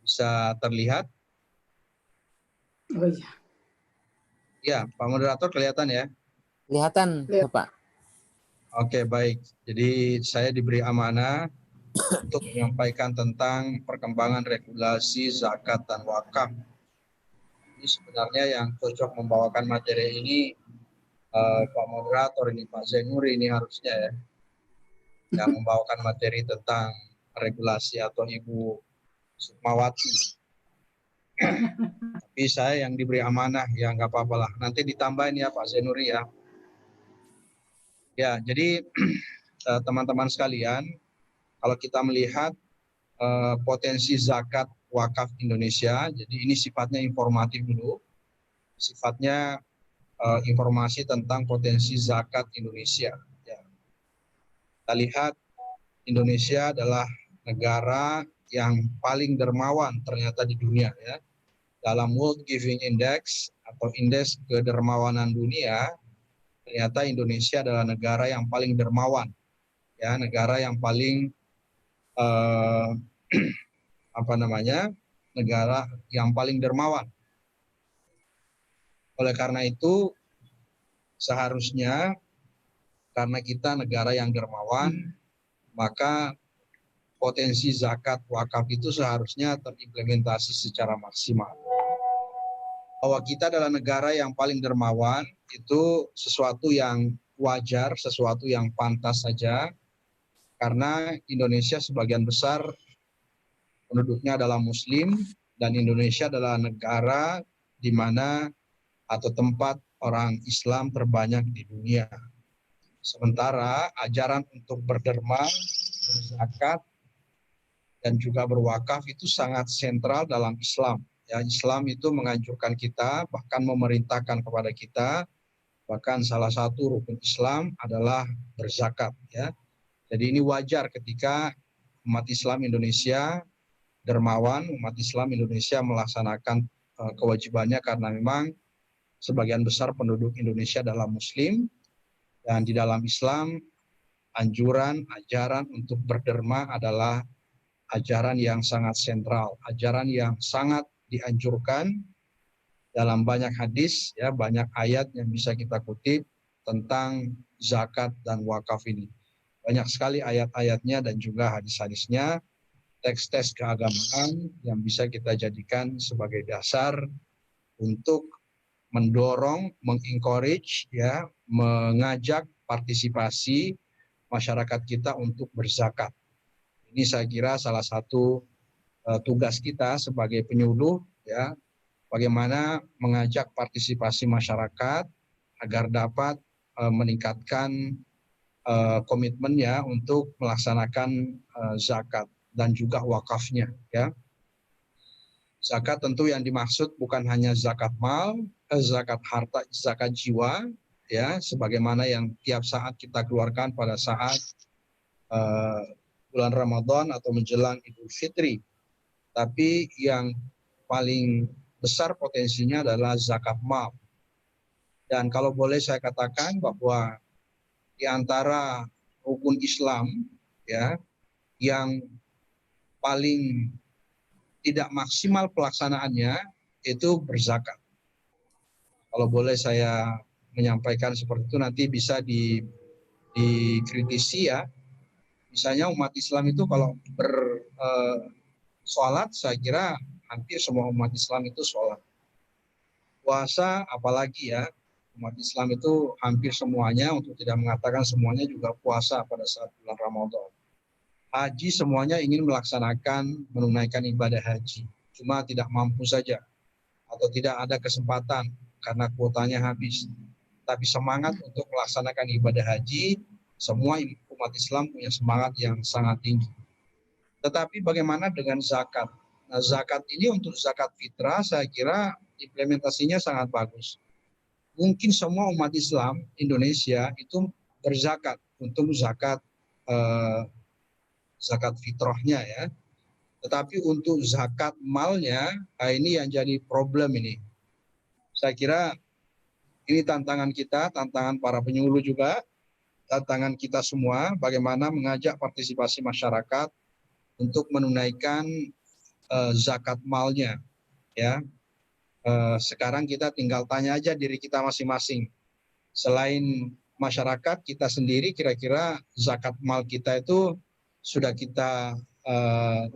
Bisa terlihat? Oh iya. Ya, Pak Moderator kelihatan ya? Kelihatan, Lihat. Bapak. Oke, baik. Jadi saya diberi amanah untuk menyampaikan tentang perkembangan regulasi zakat dan wakaf. Ini sebenarnya yang cocok membawakan materi ini Pak Moderator ini, Pak Zainuri ini harusnya ya, yang membawakan materi tentang regulasi atau Ibu Sukmawati. Tapi saya yang diberi amanah, ya nggak apa-apa lah. Nanti ditambahin ya Pak Zainuri ya. Ya, jadi teman-teman sekalian, kalau kita melihat potensi zakat wakaf Indonesia, jadi ini sifatnya informatif dulu, sifatnya informasi tentang potensi zakat Indonesia. Ya. Kita lihat Indonesia adalah negara yang paling dermawan ternyata di dunia ya. Dalam World Giving Index atau indeks kedermawanan dunia, ternyata Indonesia adalah negara yang paling dermawan, ya, negara yang paling negara yang paling dermawan. Oleh karena itu, seharusnya karena kita negara yang dermawan, maka potensi zakat wakaf itu seharusnya terimplementasi secara maksimal. Bahwa kita adalah negara yang paling dermawan itu sesuatu yang wajar, sesuatu yang pantas saja, karena Indonesia sebagian besar penduduknya adalah Muslim dan Indonesia adalah negara di mana atau tempat orang Islam terbanyak di dunia. Sementara ajaran untuk berderma, berzakat, dan juga berwakaf itu sangat sentral dalam Islam. Ya, Islam itu menganjurkan kita, bahkan memerintahkan kepada kita, bahkan salah satu rukun Islam adalah berzakat. Ya. Jadi ini wajar ketika umat Islam Indonesia dermawan, umat Islam Indonesia melaksanakan kewajibannya karena memang sebagian besar penduduk Indonesia adalah Muslim, dan di dalam Islam anjuran, ajaran untuk berderma adalah ajaran yang sangat sentral, ajaran yang sangat dianjurkan dalam banyak hadis, ya, banyak ayat yang bisa kita kutip tentang zakat dan wakaf ini. Banyak sekali ayat-ayatnya dan juga hadis-hadisnya, teks-teks keagamaan yang bisa kita jadikan sebagai dasar untuk mendorong, mengencourage, ya, mengajak partisipasi masyarakat kita untuk berzakat. Ini saya kira salah satu tugas kita sebagai penyuluh, ya, bagaimana mengajak partisipasi masyarakat agar dapat meningkatkan komitmennya untuk melaksanakan zakat dan juga wakafnya. Ya. Zakat tentu yang dimaksud bukan hanya zakat mal, zakat harta, zakat jiwa, ya, sebagaimana yang tiap saat kita keluarkan pada saat bulan Ramadan atau menjelang Idul Fitri. Tapi yang paling besar potensinya adalah zakat mal. Dan kalau boleh saya katakan bahwa di antara rukun Islam, ya, yang paling tidak maksimal pelaksanaannya itu berzakat. Kalau boleh saya menyampaikan seperti itu, nanti bisa dikritisi ya. Misalnya umat Islam itu kalau sholat, saya kira hampir semua umat Islam itu sholat. Puasa apalagi ya, umat Islam itu hampir semuanya, untuk tidak mengatakan semuanya, juga puasa pada saat bulan Ramadan. Haji semuanya ingin melaksanakan, menunaikan ibadah haji. Cuma tidak mampu saja, atau tidak ada kesempatan karena kuotanya habis. Tapi semangat untuk melaksanakan ibadah haji, semua umat Islam punya semangat yang sangat tinggi. Tetapi bagaimana dengan zakat? Nah, zakat ini untuk zakat fitrah saya kira implementasinya sangat bagus. Mungkin semua umat Islam Indonesia itu berzakat untuk zakat zakat fitrahnya ya. Tetapi untuk zakat malnya, ini yang jadi problem ini. Saya kira ini tantangan kita, tantangan para penyuluh juga, tantangan kita semua, bagaimana mengajak partisipasi masyarakat untuk menunaikan zakat malnya, ya. Sekarang kita tinggal tanya aja diri kita masing-masing. Selain masyarakat, kita sendiri kira-kira zakat mal kita itu sudah kita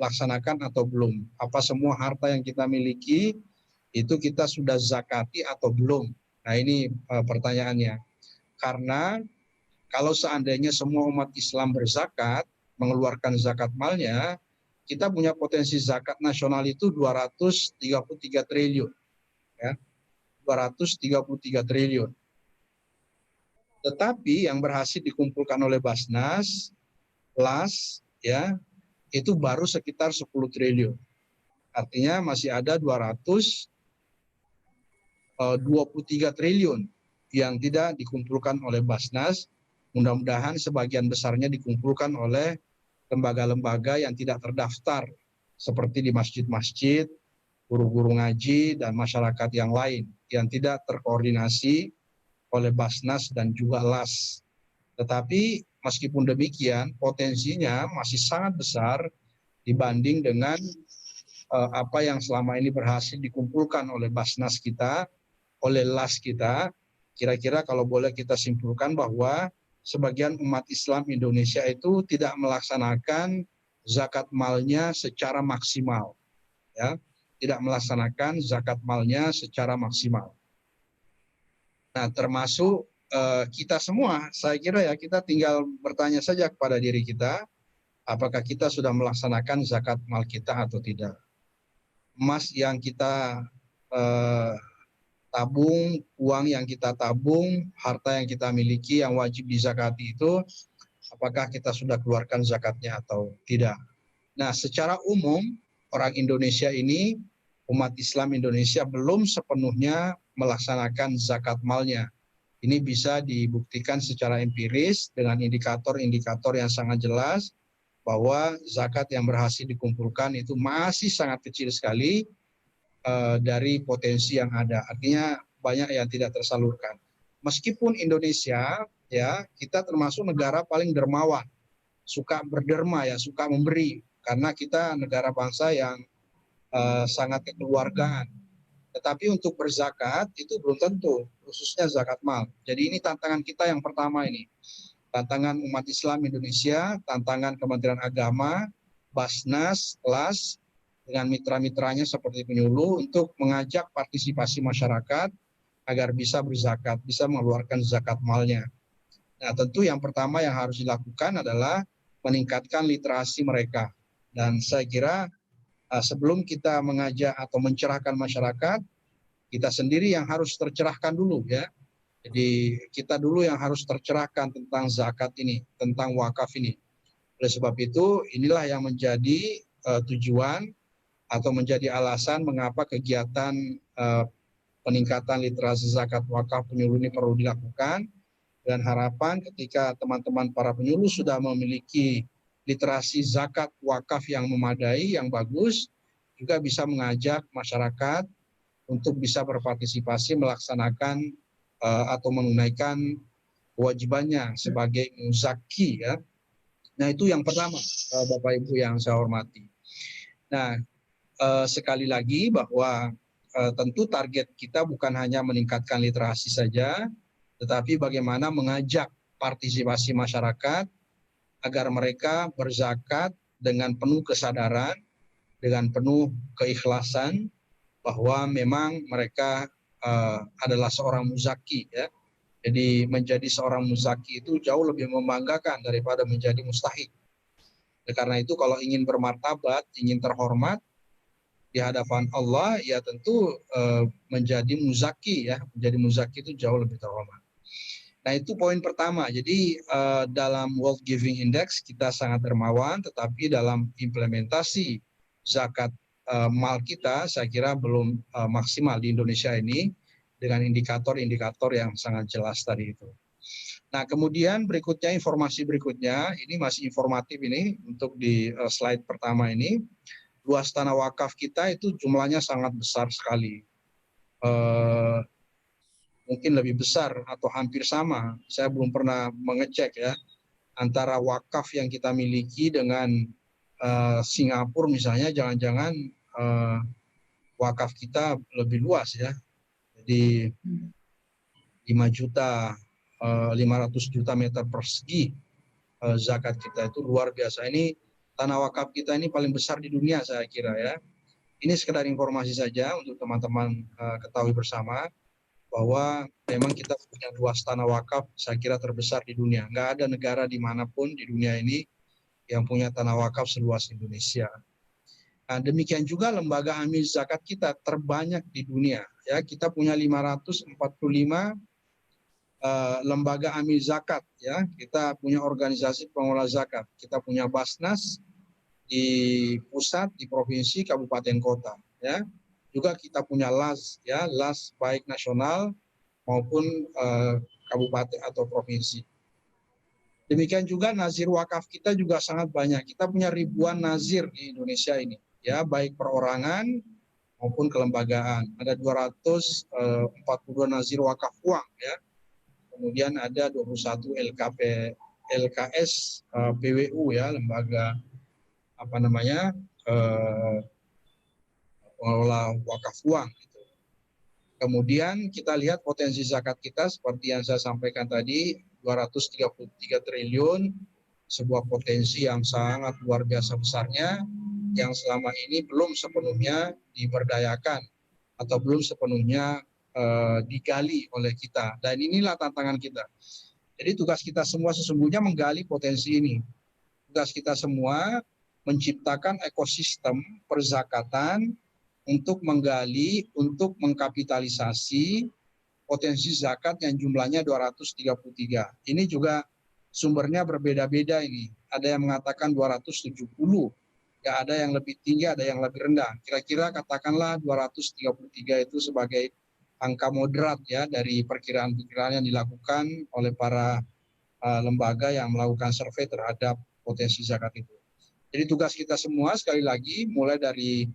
laksanakan atau belum? Apa semua harta yang kita miliki itu kita sudah zakati atau belum? Nah ini pertanyaannya. Karena kalau seandainya semua umat Islam berzakat, mengeluarkan zakat malnya, kita punya potensi zakat nasional itu 233 triliun. Ya, 233 triliun. Tetapi yang berhasil dikumpulkan oleh Basnas, LAS, ya, itu baru sekitar 10 triliun. Artinya masih ada 223 triliun yang tidak dikumpulkan oleh Basnas. Mudah-mudahan sebagian besarnya dikumpulkan oleh lembaga-lembaga yang tidak terdaftar, seperti di masjid-masjid, guru-guru ngaji, dan masyarakat yang lain yang tidak terkoordinasi oleh Basnas dan juga LAS. Tetapi meskipun demikian, potensinya masih sangat besar dibanding dengan apa yang selama ini berhasil dikumpulkan oleh Basnas kita, oleh LAS kita. Kira-kira kalau boleh kita simpulkan bahwa sebagian umat Islam Indonesia itu tidak melaksanakan zakat malnya secara maksimal, ya, tidak melaksanakan zakat malnya secara maksimal. Nah, termasuk kita semua, saya kira ya kita tinggal bertanya saja kepada diri kita, apakah kita sudah melaksanakan zakat mal kita atau tidak. Emas yang kita tabung, uang yang kita tabung, harta yang kita miliki yang wajib dizakati itu, apakah kita sudah keluarkan zakatnya atau tidak. Nah, secara umum orang Indonesia ini, umat Islam Indonesia belum sepenuhnya melaksanakan zakat malnya. Ini bisa dibuktikan secara empiris dengan indikator-indikator yang sangat jelas bahwa zakat yang berhasil dikumpulkan itu masih sangat kecil sekali dari potensi yang ada. Artinya banyak yang tidak tersalurkan. Meskipun Indonesia, ya, kita termasuk negara paling dermawan, suka berderma, ya, suka memberi, karena kita negara bangsa yang sangat kekeluargaan. Tetapi untuk berzakat itu belum tentu, khususnya zakat mal. Jadi ini tantangan kita yang pertama ini. Tantangan umat Islam Indonesia, tantangan Kementerian Agama, Basnas, LAS, dengan mitra-mitranya seperti penyuluh untuk mengajak partisipasi masyarakat agar bisa berzakat, bisa mengeluarkan zakat malnya. Nah, tentu yang pertama yang harus dilakukan adalah meningkatkan literasi mereka. Dan saya kira sebelum kita mengajak atau mencerahkan masyarakat, kita sendiri yang harus tercerahkan dulu, ya. Jadi kita dulu yang harus tercerahkan tentang zakat ini, tentang wakaf ini. Oleh sebab itu, inilah yang menjadi tujuan atau menjadi alasan mengapa kegiatan peningkatan literasi zakat wakaf penyuluh ini perlu dilakukan. Dan harapan ketika teman-teman para penyuluh sudah memiliki literasi zakat wakaf yang memadai, yang bagus, juga bisa mengajak masyarakat untuk bisa berpartisipasi melaksanakan atau menunaikan kewajibannya sebagai muzaki, ya. Nah, itu yang pertama, Bapak Ibu yang saya hormati. Nah, sekali lagi bahwa tentu target kita bukan hanya meningkatkan literasi saja, tetapi bagaimana mengajak partisipasi masyarakat agar mereka berzakat dengan penuh kesadaran, dengan penuh keikhlasan, bahwa memang mereka adalah seorang muzaki, ya. Jadi menjadi seorang muzaki itu jauh lebih membanggakan daripada menjadi mustahik. Karena itu kalau ingin bermartabat, ingin terhormat di hadapan Allah, ya tentu menjadi muzaki, ya. Menjadi muzaki itu jauh lebih terhormat. Nah, itu poin pertama. Jadi dalam World Giving Index kita sangat dermawan, tetapi dalam implementasi zakat mal kita saya kira belum maksimal di Indonesia ini dengan indikator-indikator yang sangat jelas tadi itu. Nah, kemudian berikutnya, informasi berikutnya, ini masih informatif ini untuk di slide pertama ini. Luas tanah wakaf kita itu jumlahnya sangat besar sekali. Mungkin lebih besar atau hampir sama. Saya belum pernah mengecek, ya, antara wakaf yang kita miliki dengan Singapura misalnya, jangan-jangan wakaf kita lebih luas ya. Jadi 500 juta meter persegi zakat kita itu luar biasa. Ini tanah wakaf kita ini paling besar di dunia saya kira ya. Ini sekedar informasi saja untuk teman-teman ketahui bersama bahwa memang kita punya luas tanah wakaf saya kira terbesar di dunia. Nggak ada negara dimanapun di dunia ini yang punya tanah wakaf seluas Indonesia. Nah, demikian juga lembaga amil zakat kita terbanyak di dunia. Ya, kita punya 545 lembaga amil zakat. Ya, kita punya organisasi pengelola zakat. Kita punya Basnas di pusat, di provinsi, kabupaten, kota. Ya, juga kita punya LAS, ya, LAS baik nasional maupun kabupaten atau provinsi. Demikian juga nazir wakaf kita juga sangat banyak. Kita punya ribuan nazir di Indonesia ini, ya, baik perorangan maupun kelembagaan. Ada 242 nazir wakaf uang, ya. Kemudian ada 21 LKS PWU, ya, lembaga pengelola wakaf uang. Gitu. Kemudian kita lihat potensi zakat kita seperti yang saya sampaikan tadi, 233 triliun, sebuah potensi yang sangat luar biasa besarnya, yang selama ini belum sepenuhnya diberdayakan atau belum sepenuhnya digali oleh kita. Dan inilah tantangan kita. Jadi tugas kita semua sesungguhnya menggali potensi ini. Tugas kita semua menciptakan ekosistem perzakatan untuk menggali, untuk mengkapitalisasi potensi zakat yang jumlahnya 233. Ini juga sumbernya berbeda-beda ini. Ada yang mengatakan 270, ya ada yang lebih tinggi, ada yang lebih rendah. Kira-kira katakanlah 233 itu sebagai angka moderat ya dari perkiraan-perkiraan yang dilakukan oleh para lembaga yang melakukan survei terhadap potensi zakat itu. Jadi tugas kita semua sekali lagi mulai dari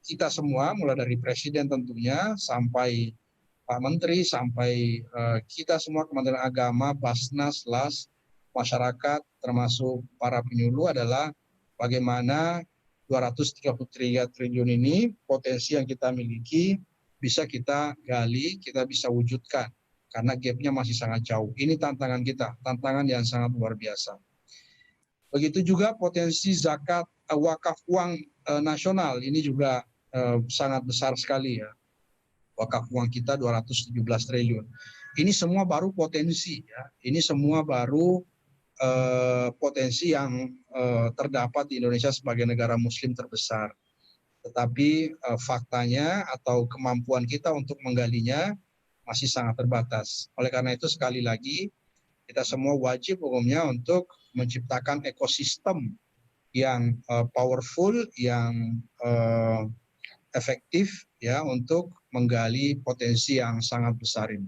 kita semua, mulai dari Presiden tentunya sampai Pak Menteri, sampai kita semua Kementerian Agama, Basnas, LAS, masyarakat termasuk para penyuluh adalah bagaimana 233 triliun ini potensi yang kita miliki bisa kita gali, kita bisa wujudkan karena gapnya masih sangat jauh. Ini tantangan kita, tantangan yang sangat luar biasa. Begitu juga potensi zakat wakaf uang nasional ini juga sangat besar sekali ya. Wakaf uang kita 217 triliun. Ini semua baru potensi ya. Ini semua baru potensi yang terdapat di Indonesia sebagai negara muslim terbesar. Tetapi faktanya atau kemampuan kita untuk menggalinya masih sangat terbatas. Oleh karena itu sekali lagi kita semua wajib hukumnya untuk menciptakan ekosistem yang powerful, yang efektif ya untuk menggali potensi yang sangat besar ini.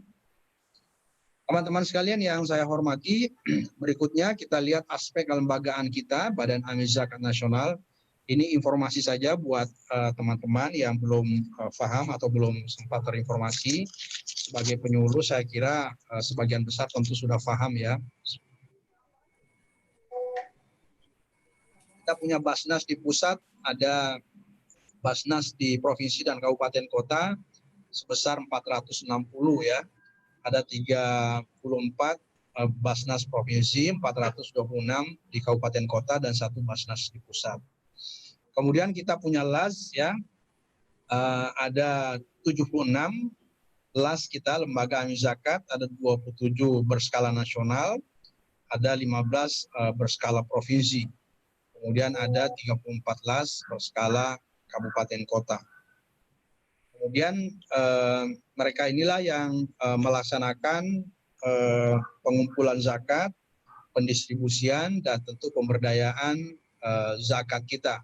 Teman-teman sekalian yang saya hormati, berikutnya kita lihat aspek kelembagaan kita, Badan Amil Zakat Nasional. Ini informasi saja buat teman-teman yang belum paham atau belum sempat terinformasi. Sebagai penyuluh saya kira sebagian besar tentu sudah paham ya. Kita punya Basnas di pusat, ada Basnas di provinsi dan kabupaten kota sebesar 460 ya. Ada 34 Basnas provinsi, 426 di kabupaten kota dan 1 Basnas di pusat. Kemudian kita punya LAS ya, ada 76 LAS kita, Lembaga Amil Zakat, ada 27 berskala nasional, ada 15 berskala provinsi. Kemudian ada 34 LAS berskala kabupaten kota. Kemudian mereka inilah yang melaksanakan pengumpulan zakat, pendistribusian, dan tentu pemberdayaan zakat kita.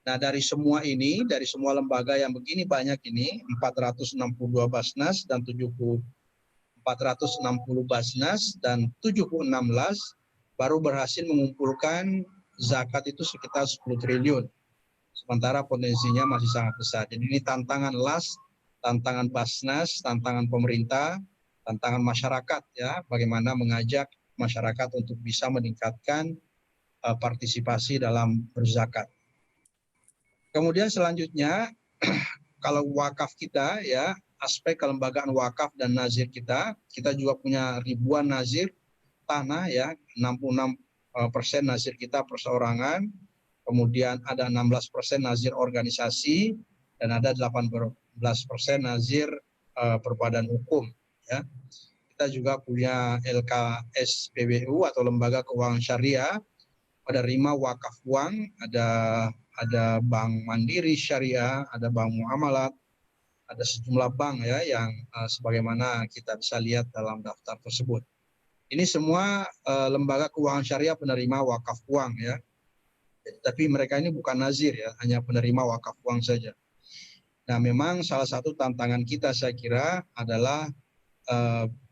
Nah dari semua ini, dari semua lembaga yang begini banyak ini, 462 Basnas dan 460 Basnas dan 76 LAS baru berhasil mengumpulkan zakat itu sekitar 10 triliun. Sementara potensinya masih sangat besar. Jadi ini tantangan LAS, tantangan Basnas, tantangan pemerintah, tantangan masyarakat ya, bagaimana mengajak masyarakat untuk bisa meningkatkan partisipasi dalam berzakat. Kemudian selanjutnya kalau wakaf kita ya, aspek kelembagaan wakaf dan nazir kita juga punya ribuan nazir tanah ya, 66% nazir kita perseorangan, kemudian ada 16% nazir organisasi, dan ada 18% nazir berbadan hukum. Ya. Kita juga punya LKSPWU atau Lembaga Keuangan Syariah, ada 5 wakaf uang, ada Bank Mandiri Syariah, ada Bank Muamalat, ada sejumlah bank ya yang sebagaimana kita bisa lihat dalam daftar tersebut. Ini semua lembaga keuangan syariah penerima wakaf uang ya. Tapi mereka ini bukan nazir ya, hanya penerima wakaf uang saja. Nah, memang salah satu tantangan kita saya kira adalah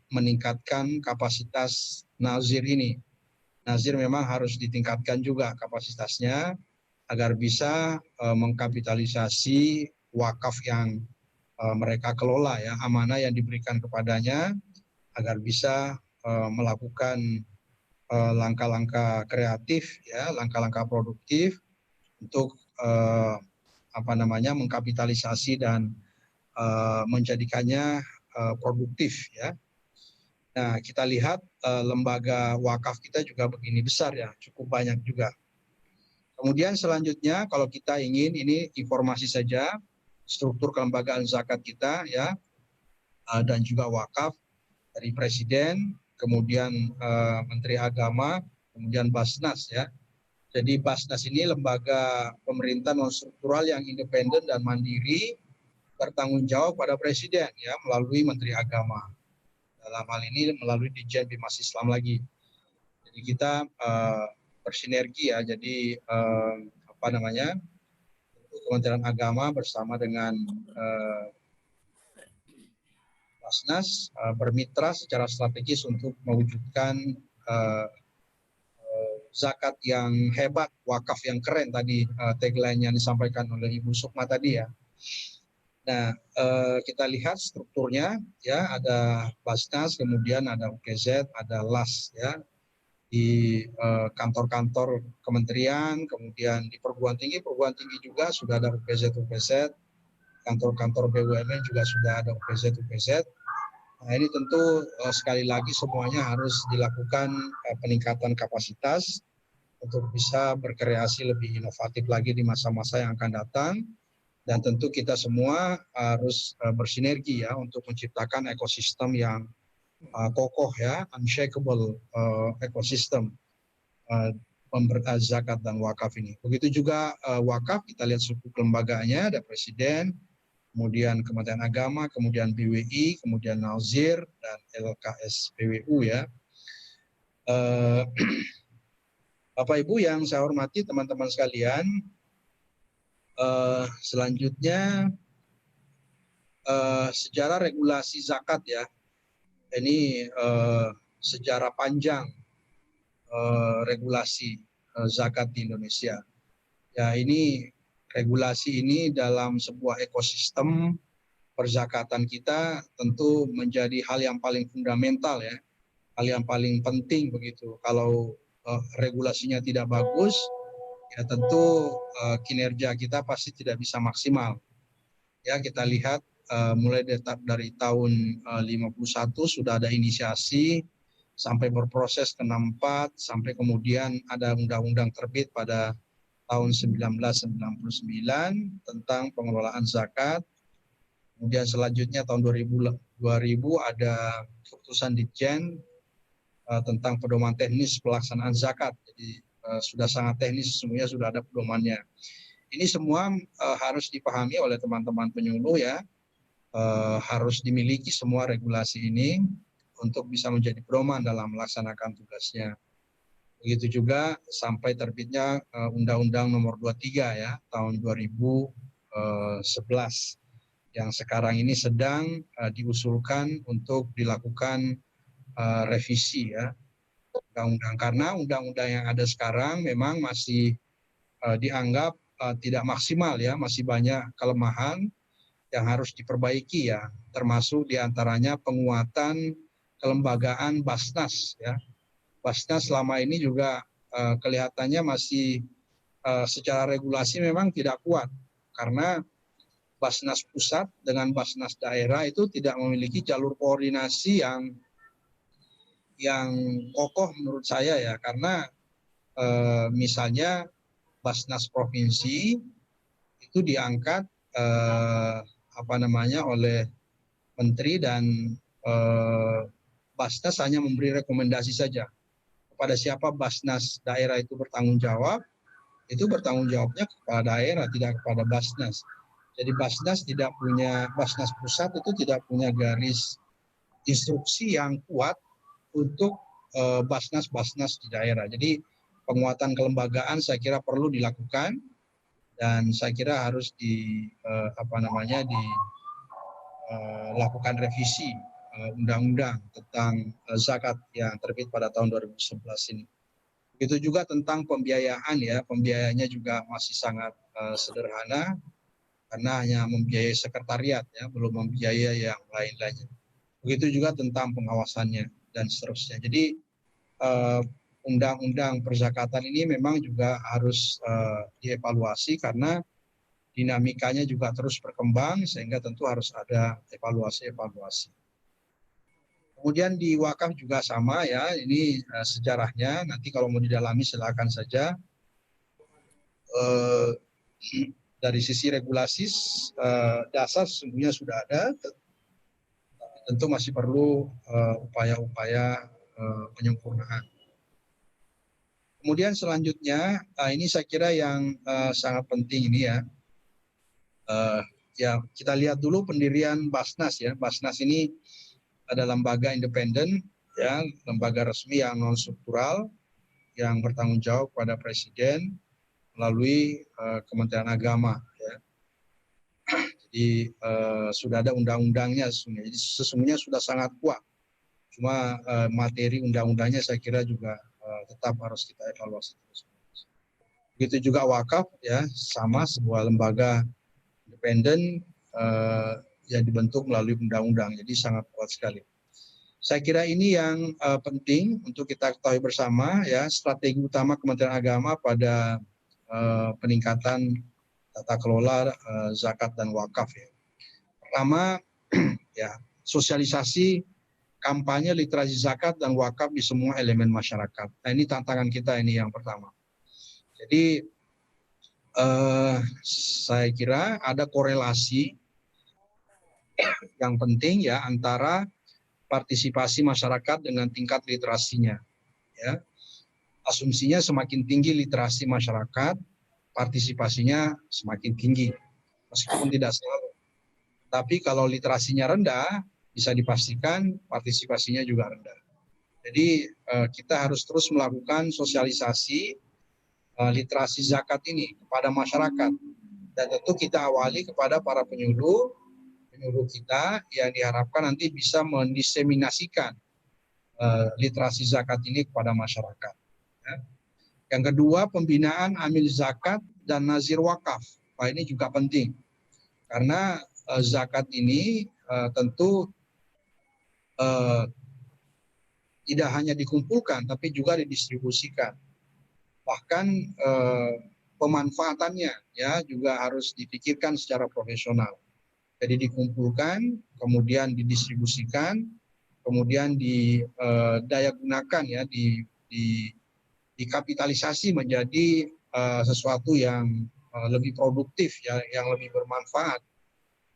meningkatkan kapasitas nazir ini. Nazir memang harus ditingkatkan juga kapasitasnya agar bisa mengkapitalisasi wakaf yang mereka kelola ya, amanah yang diberikan kepadanya, agar bisa melakukan langkah-langkah kreatif ya, langkah-langkah produktif untuk mengkapitalisasi dan menjadikannya produktif ya. Nah, kita lihat lembaga wakaf kita juga begini besar ya, cukup banyak juga. Kemudian selanjutnya kalau kita ingin, ini informasi saja, struktur kelembagaan zakat kita ya, dan juga wakaf dari Presiden, kemudian Menteri Agama, kemudian Basnas ya. Jadi Basnas ini lembaga pemerintah non struktural yang independen dan mandiri, bertanggung jawab pada Presiden ya melalui Menteri Agama. Dalam hal ini melalui Ditjen Bimas Islam lagi. Jadi kita bersinergi ya. Jadi Kementerian Agama bersama dengan Basnas bermitra secara strategis untuk mewujudkan zakat yang hebat, wakaf yang keren tadi tagline yang disampaikan oleh Ibu Sukma tadi ya. Nah, kita lihat strukturnya ya, ada Basnas, kemudian ada UKZ, ada LAS ya, di kantor-kantor kementerian, kemudian di perguruan tinggi juga sudah ada UKZ, kantor-kantor BUMN juga sudah ada UKZ. Nah, ini tentu sekali lagi semuanya harus dilakukan peningkatan kapasitas untuk bisa berkreasi lebih inovatif lagi di masa-masa yang akan datang. Dan tentu kita semua harus bersinergi ya untuk menciptakan ekosistem yang kokoh ya, unshakable ekosistem zakat dan wakaf ini. Begitu juga wakaf, kita lihat struktur kelembagaannya, ada Presiden, kemudian Kementerian Agama, kemudian BWI, kemudian Nazir, dan LKSPWU ya. Bapak Ibu yang saya hormati, teman-teman sekalian, selanjutnya sejarah regulasi zakat ya. Ini sejarah panjang regulasi zakat di Indonesia. Ya, ini regulasi ini dalam sebuah ekosistem perzakatan kita tentu menjadi hal yang paling fundamental ya, hal yang paling penting begitu. Kalau regulasinya tidak bagus, ya tentu kinerja kita pasti tidak bisa maksimal. Ya, kita lihat mulai dari tahun 51 sudah ada inisiasi sampai berproses ke 64, sampai kemudian ada undang-undang terbit pada tahun 1999 tentang pengelolaan zakat. Kemudian selanjutnya tahun 2000 ada keputusan Ditjen tentang pedoman teknis pelaksanaan zakat. Jadi sudah sangat teknis, semuanya sudah ada pedomannya. Ini semua harus dipahami oleh teman-teman penyuluh ya, harus dimiliki semua regulasi ini untuk bisa menjadi pedoman dalam melaksanakan tugasnya. Begitu juga sampai terbitnya Undang-Undang Nomor 23 ya tahun 2011 yang sekarang ini sedang diusulkan untuk dilakukan revisi ya undang-undang, karena undang-undang yang ada sekarang memang masih dianggap tidak maksimal ya, masih banyak kelemahan yang harus diperbaiki ya, termasuk diantaranya penguatan kelembagaan Basnas ya. Basnas selama ini juga kelihatannya masih secara regulasi memang tidak kuat karena Basnas pusat dengan Basnas daerah itu tidak memiliki jalur koordinasi yang kokoh menurut saya ya, karena misalnya Basnas provinsi itu diangkat oleh menteri dan Basnas hanya memberi rekomendasi saja. Kepada siapa Basnas daerah itu bertanggung jawab, itu bertanggung jawabnya kepada daerah, tidak kepada Basnas. Jadi Basnas pusat itu tidak punya garis instruksi yang kuat untuk Basnas di daerah. Jadi penguatan kelembagaan saya kira perlu dilakukan dan saya kira harus dilakukan revisi undang-undang tentang zakat yang terbit pada tahun 2011 ini. Begitu juga tentang pembiayaan ya, pembiayaannya juga masih sangat sederhana karena hanya membiayai sekretariat ya, belum membiayai yang lain-lainnya. Begitu juga tentang pengawasannya dan seterusnya. Jadi undang-undang perzakatan ini memang juga harus dievaluasi karena dinamikanya juga terus berkembang sehingga tentu harus ada evaluasi. Kemudian di wakaf juga sama ya, ini sejarahnya nanti kalau mau didalami silakan saja. Dari sisi regulasi dasar sesungguhnya sudah ada, tapi tentu masih perlu upaya-upaya penyempurnaan. Kemudian selanjutnya, ini saya kira yang sangat penting ini ya. Ya kita lihat dulu pendirian Basnas ya. Basnas ini adalah lembaga independen ya, lembaga resmi yang non struktural yang bertanggung jawab pada Presiden melalui Kementerian Agama. Ya. Jadi sudah ada undang-undangnya sesungguhnya. Jadi sesungguhnya sudah sangat kuat. Cuma materi undang-undangnya saya kira juga tetap harus kita evaluasi terus. Begitu juga wakaf ya, sama sebuah lembaga independen yang dibentuk melalui undang-undang. Jadi sangat kuat sekali. Saya kira ini yang penting untuk kita ketahui bersama ya, strategi utama Kementerian Agama pada peningkatan tata kelola zakat dan wakaf ya. Pertama ya, sosialisasi kampanye literasi zakat dan wakaf di semua elemen masyarakat. Nah, ini tantangan kita ini yang pertama. Jadi saya kira ada korelasi yang penting ya antara partisipasi masyarakat dengan tingkat literasinya. Ya. Asumsinya semakin tinggi literasi masyarakat, partisipasinya semakin tinggi, meskipun tidak selalu. Tapi kalau literasinya rendah, bisa dipastikan partisipasinya juga rendah. Jadi kita harus terus melakukan sosialisasi literasi zakat ini kepada masyarakat. Dan tentu kita awali kepada para penyuluh kita yang diharapkan nanti bisa mendiseminasikan literasi zakat ini kepada masyarakat. Ya. Yang kedua, pembinaan amil zakat dan nazir wakaf. Nah, ini juga penting karena zakat ini tentu tidak hanya dikumpulkan tapi juga didistribusikan. Bahkan pemanfaatannya ya juga harus dipikirkan secara profesional. Jadi dikumpulkan, kemudian didistribusikan, kemudian didaya gunakan ya, dikapitalisasi menjadi sesuatu yang lebih produktif ya, yang lebih bermanfaat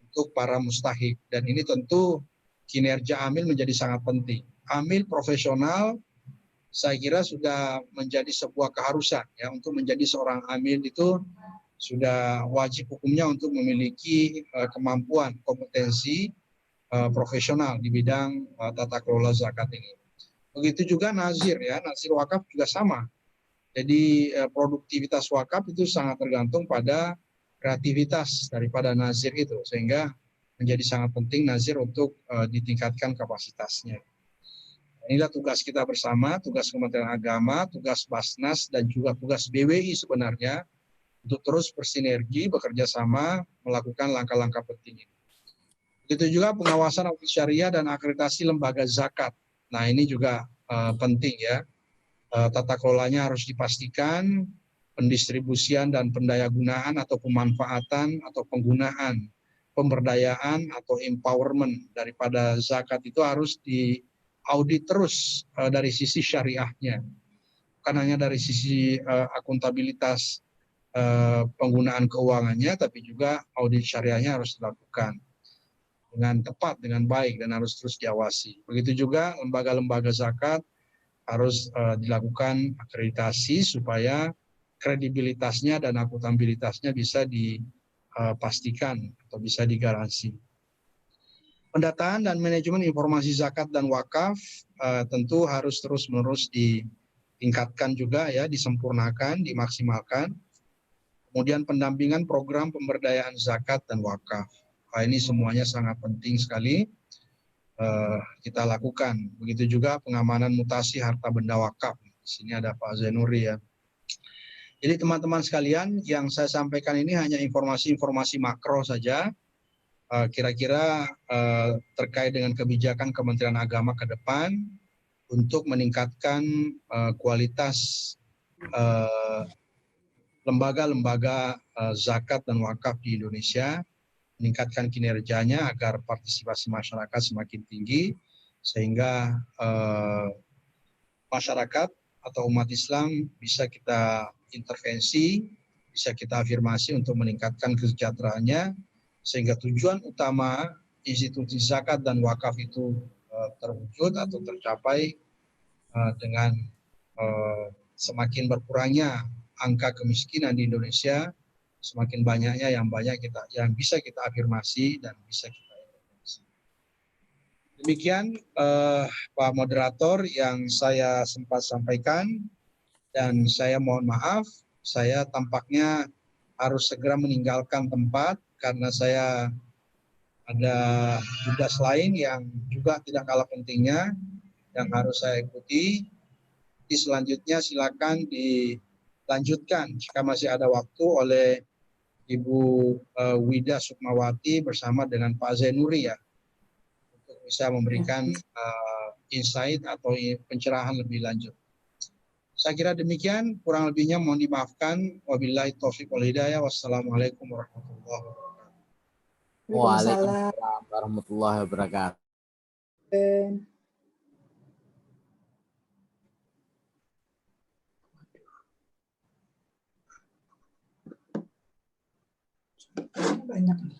untuk para mustahik. Dan ini tentu kinerja amil menjadi sangat penting. Amil profesional saya kira sudah menjadi sebuah keharusan ya, untuk menjadi seorang amil itu sudah wajib hukumnya untuk memiliki kemampuan, kompetensi profesional di bidang tata kelola zakat ini. Begitu juga nazir ya, nazir wakaf juga sama. Jadi produktivitas wakaf itu sangat tergantung pada kreativitas daripada nazir itu, sehingga menjadi sangat penting nazir untuk ditingkatkan kapasitasnya. Inilah tugas kita bersama, tugas Kementerian Agama, tugas Basnas dan juga tugas BWI sebenarnya, untuk terus bersinergi, bekerja sama, melakukan langkah-langkah penting ini. Begitu juga pengawasan audit syariah dan akreditasi lembaga zakat. Nah ini juga penting ya, tata kelolanya harus dipastikan pendistribusian dan pendayagunaan atau pemanfaatan atau penggunaan pemberdayaan atau empowerment daripada zakat itu harus diaudit terus dari sisi syariahnya, bukan hanya dari sisi akuntabilitas penggunaan keuangannya, tapi juga audit syariahnya harus dilakukan dengan tepat, dengan baik, dan harus terus diawasi. Begitu juga lembaga-lembaga zakat harus dilakukan akreditasi supaya kredibilitasnya dan akuntabilitasnya bisa dipastikan atau bisa digaransi. Pendataan dan manajemen informasi zakat dan wakaf tentu harus terus-menerus ditingkatkan juga ya, disempurnakan, dimaksimalkan. Kemudian pendampingan program pemberdayaan zakat dan wakaf. Nah, ini semuanya sangat penting sekali kita lakukan. Begitu juga pengamanan mutasi harta benda wakaf. Di sini ada Pak Zainuri ya. Jadi teman-teman sekalian, yang saya sampaikan ini hanya informasi-informasi makro saja. Kira-kira terkait dengan kebijakan Kementerian Agama ke depan untuk meningkatkan kualitas lembaga-lembaga zakat dan wakaf di Indonesia, meningkatkan kinerjanya agar partisipasi masyarakat semakin tinggi, sehingga masyarakat atau umat Islam bisa kita intervensi, bisa kita afirmasi untuk meningkatkan kesejahteraannya, sehingga tujuan utama institusi zakat dan wakaf itu terwujud atau tercapai dengan semakin berkurangnya angka kemiskinan di Indonesia, semakin banyaknya yang bisa kita afirmasi dan bisa kita intervensi. Demikian Pak Moderator yang saya sempat sampaikan, dan saya mohon maaf, saya tampaknya harus segera meninggalkan tempat karena saya ada tugas lain yang juga tidak kalah pentingnya yang harus saya ikuti. Di selanjutnya silakan dilanjutkan jika masih ada waktu oleh Ibu Wida Sukmawati bersama dengan Pak Zainuri ya, untuk bisa memberikan insight atau pencerahan lebih lanjut. Saya kira demikian, kurang lebihnya mohon dimaafkan. Wabillahi taufiq wal hidayah. Wassalamualaikum warahmatullahi wabarakatuh. Waalaikumsalam warahmatullahi wabarakatuh. Banyak nih.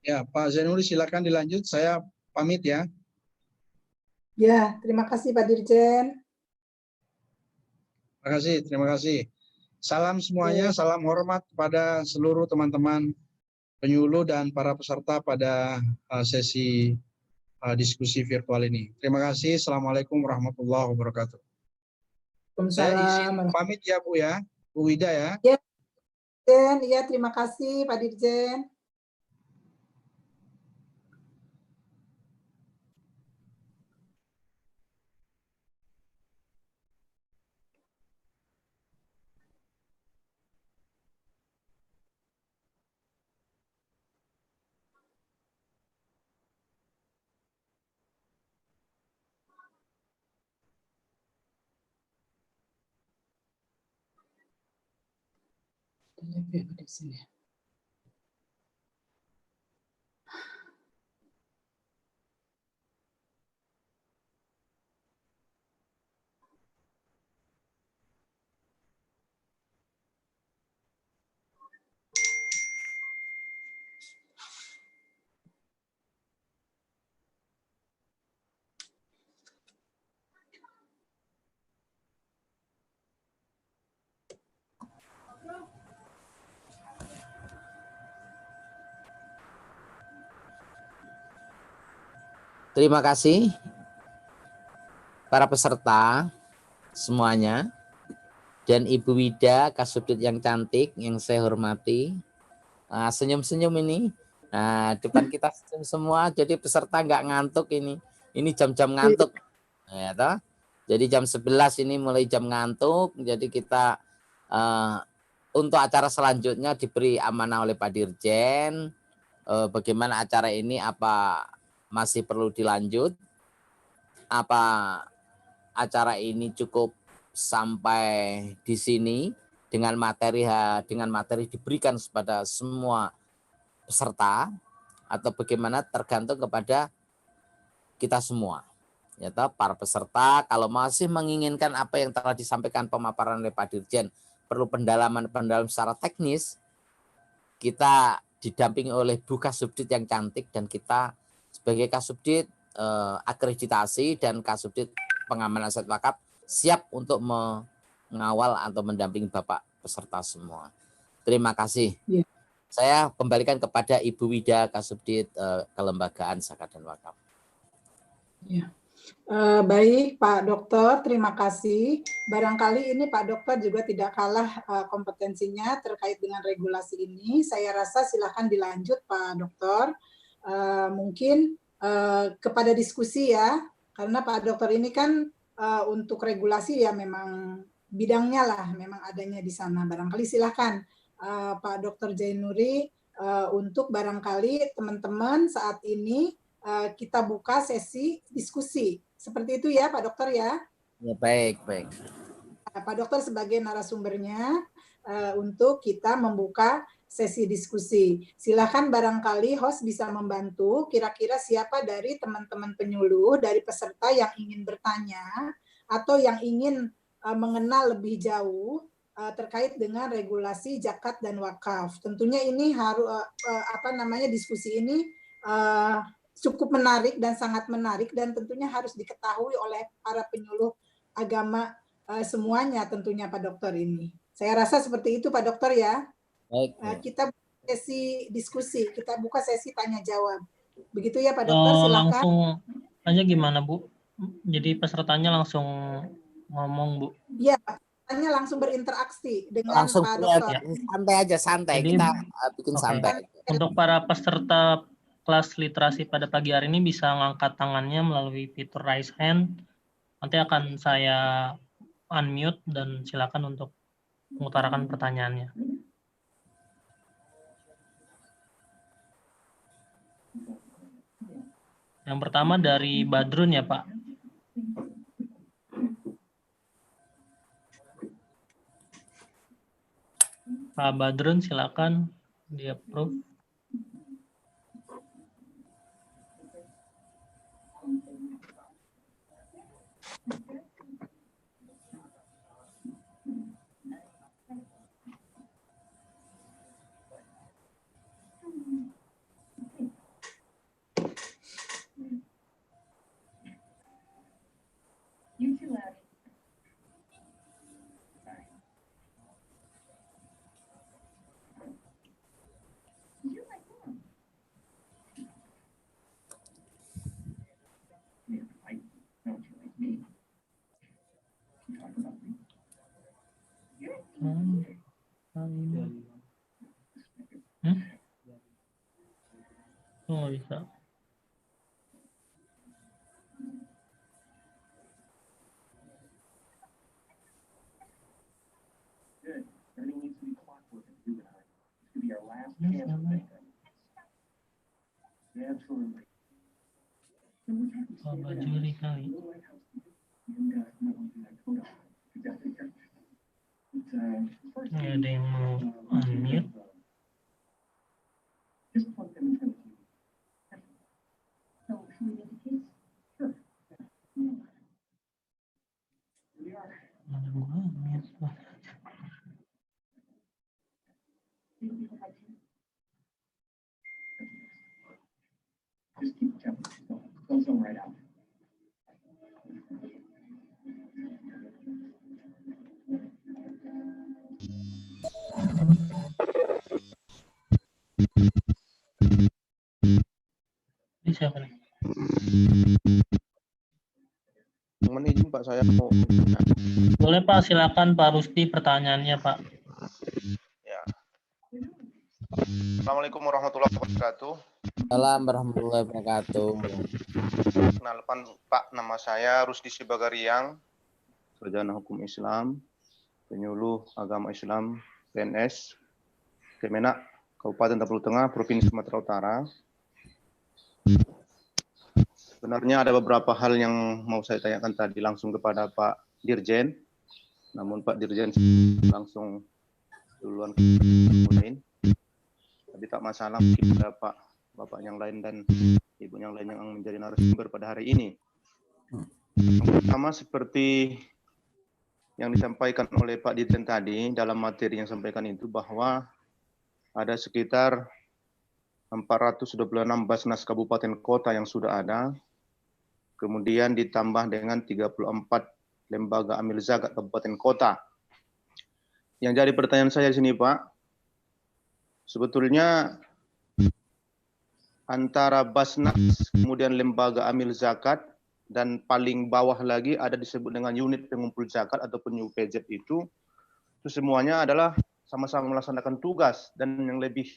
Ya, Pak Zainuri silakan dilanjut. Saya pamit ya. Ya, terima kasih Pak Dirjen. Terima kasih. Salam semuanya, salam hormat kepada seluruh teman-teman penyuluh dan para peserta pada sesi diskusi virtual ini. Terima kasih. Assalamualaikum warahmatullahi wabarakatuh. Saya izin pamit ya Bu ya, Bu Wida ya. Ya, Dirjen, ya terima kasih Pak Dirjen. Lebih di sini. Terima kasih para peserta semuanya dan Ibu Wida Kasubdit yang cantik yang saya hormati. Senyum-senyum ini. Nah, depan kita senyum semua, jadi peserta nggak ngantuk ini. Ini jam-jam ngantuk. Ya, toh? Jadi jam 11 ini mulai jam ngantuk. Jadi kita untuk acara selanjutnya diberi amanah oleh Pak Dirjen. Bagaimana acara ini, apa masih perlu dilanjut? Apa acara ini cukup sampai di sini dengan materi diberikan kepada semua peserta, atau bagaimana tergantung kepada kita semua. Ya toh, para peserta kalau masih menginginkan apa yang telah disampaikan pemaparan oleh Pak Dirjen perlu pendalaman secara teknis, kita didampingi oleh Bu Kasubdit yang cantik, dan kita sebagai Kasubdit akreditasi dan Kasubdit pengamanan aset wakaf siap untuk mengawal atau mendampingi Bapak peserta semua. Terima kasih. Ya. Saya kembalikan kepada Ibu Wida, Kasubdit Kelembagaan Zakat dan Wakaf. Ya. Baik Pak Dokter, terima kasih. Barangkali ini Pak Dokter juga tidak kalah kompetensinya terkait dengan regulasi ini. Saya rasa silakan dilanjut Pak Dokter. Mungkin kepada diskusi ya, karena Pak Dokter ini kan untuk regulasi ya memang bidangnya lah, memang adanya di sana. Barangkali silakan Pak Dokter Jainuri untuk barangkali teman-teman saat ini kita buka sesi diskusi. Seperti itu ya Pak Dokter ya? Ya, baik. Pak Dokter sebagai narasumbernya untuk kita membuka sesi diskusi. Silakan barangkali host bisa membantu kira-kira siapa dari teman-teman penyuluh, dari peserta yang ingin bertanya atau yang ingin mengenal lebih jauh terkait dengan regulasi zakat dan wakaf. Tentunya ini harus diskusi ini cukup menarik dan sangat menarik, dan tentunya harus diketahui oleh para penyuluh agama semuanya tentunya Pak Dokter ini. Saya rasa seperti itu Pak Dokter ya. Baik. Kita buka sesi diskusi, kita buka sesi tanya jawab. Begitu ya Pak Dokter, silakan. Langsung aja gimana Bu? Jadi pesertanya langsung ngomong Bu? Iya, pesertanya langsung berinteraksi dengan langsung Pak Dokter. Ya, santai aja, santai. Jadi, kita bikin okay. santai. Untuk para peserta kelas literasi pada pagi hari ini bisa ngangkat tangannya melalui fitur raise hand. Nanti akan saya unmute dan silakan untuk mengutarakan pertanyaannya. Yang pertama dari Badrun ya Pak. Pak Badrun silakan di-approve. Oh, bisa. Oh, Bajuri kali. Ini ada yang mau unmute. Ini siapa nih? Izin Pak, saya mau. Boleh Pak, silakan Pak Rusdi pertanyaannya Pak. Ya. Assalamualaikum warahmatullahi wabarakatuh. Assalamualaikum warahmatullahi wabarakatuh. Perkenalkan Pak, nama saya Rusdi Sibagariang, sarjana hukum Islam, penyuluh agama Islam, PNS, Kemenak, Kabupaten Tapal Tengah, Provinsi Sumatera Utara. Sebenarnya ada beberapa hal yang mau saya tanyakan tadi langsung kepada Pak Dirjen, namun Pak Dirjen langsung duluan ke lain. Tapi tak masalah, mungkin ada Bapak yang lain dan Ibu yang lain yang menjadi narasumber pada hari ini. Yang pertama, seperti yang disampaikan oleh Pak Dirjen tadi, dalam materi yang disampaikan itu bahwa ada sekitar 426 Basnas Kabupaten Kota yang sudah ada, kemudian ditambah dengan 34 lembaga amil zakat Kabupaten Kota. Yang jadi pertanyaan saya di sini, Pak, sebetulnya antara Basnas, kemudian lembaga amil zakat, dan paling bawah lagi ada disebut dengan unit pengumpul zakat ataupun UPZ itu semuanya adalah sama-sama melaksanakan tugas, dan yang lebih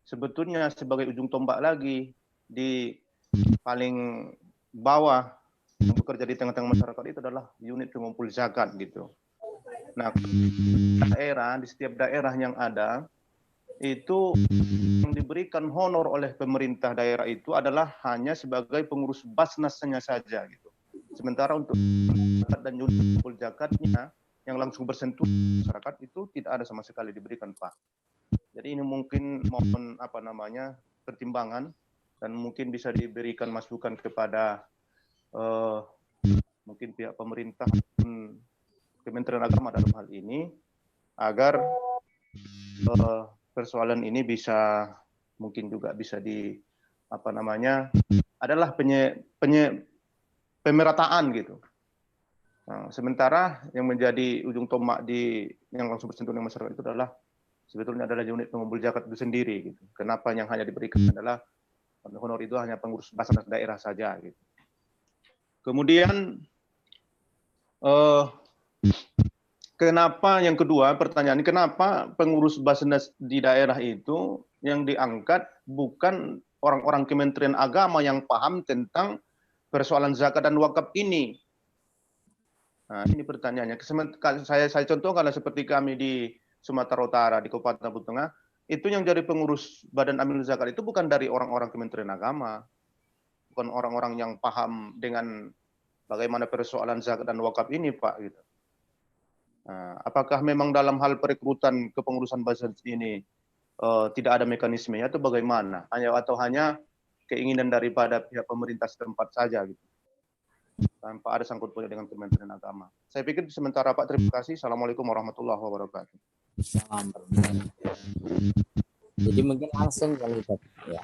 sebetulnya sebagai ujung tombak lagi di paling bawah yang bekerja di tengah-tengah masyarakat itu adalah unit pengumpul zakat gitu. Nah, di setiap daerah yang ada itu yang diberikan honor oleh pemerintah daerah itu adalah hanya sebagai pengurus Basnasnya saja gitu. Sementara untuk zakat dan unit pengumpul zakatnya yang langsung bersentuh masyarakat itu tidak ada sama sekali diberikan, Pak. Jadi ini mungkin mohon pertimbangan dan mungkin bisa diberikan masukan kepada mungkin pihak pemerintah dan Kementerian Agama dalam hal ini agar persoalan ini bisa mungkin juga bisa adalah pemerataan gitu. Nah, sementara yang menjadi ujung tombak yang langsung bersentuh dengan masyarakat itu adalah sebetulnya adalah unit pengumpul zakat itu sendiri gitu. Kenapa yang hanya diberikan adalah honor itu hanya pengurus Basnas daerah saja gitu. Kemudian kenapa yang kedua pertanyaan, kenapa pengurus Basnas di daerah itu yang diangkat bukan orang-orang Kementerian Agama yang paham tentang persoalan zakat dan wakaf ini? Nah, ini pertanyaannya. Saya contohkan seperti kami di Sumatera Utara, di Kabupaten Tapal Tengah, itu yang jadi pengurus Badan Amil Zakat itu bukan dari orang-orang Kementerian Agama, bukan orang-orang yang paham dengan bagaimana persoalan zakat dan wakaf ini, Pak. Gitu. Nah, apakah memang dalam hal perekrutan kepengurusan Basnas ini tidak ada mekanismenya atau bagaimana? Hanya keinginan daripada pihak pemerintah setempat saja gitu, tanpa ada sangkut pautnya dengan Kementerian Agama. Saya pikir sementara, Pak. Terima kasih. Assalamualaikum warahmatullahi wabarakatuh. Jadi mungkin langsung kali ya.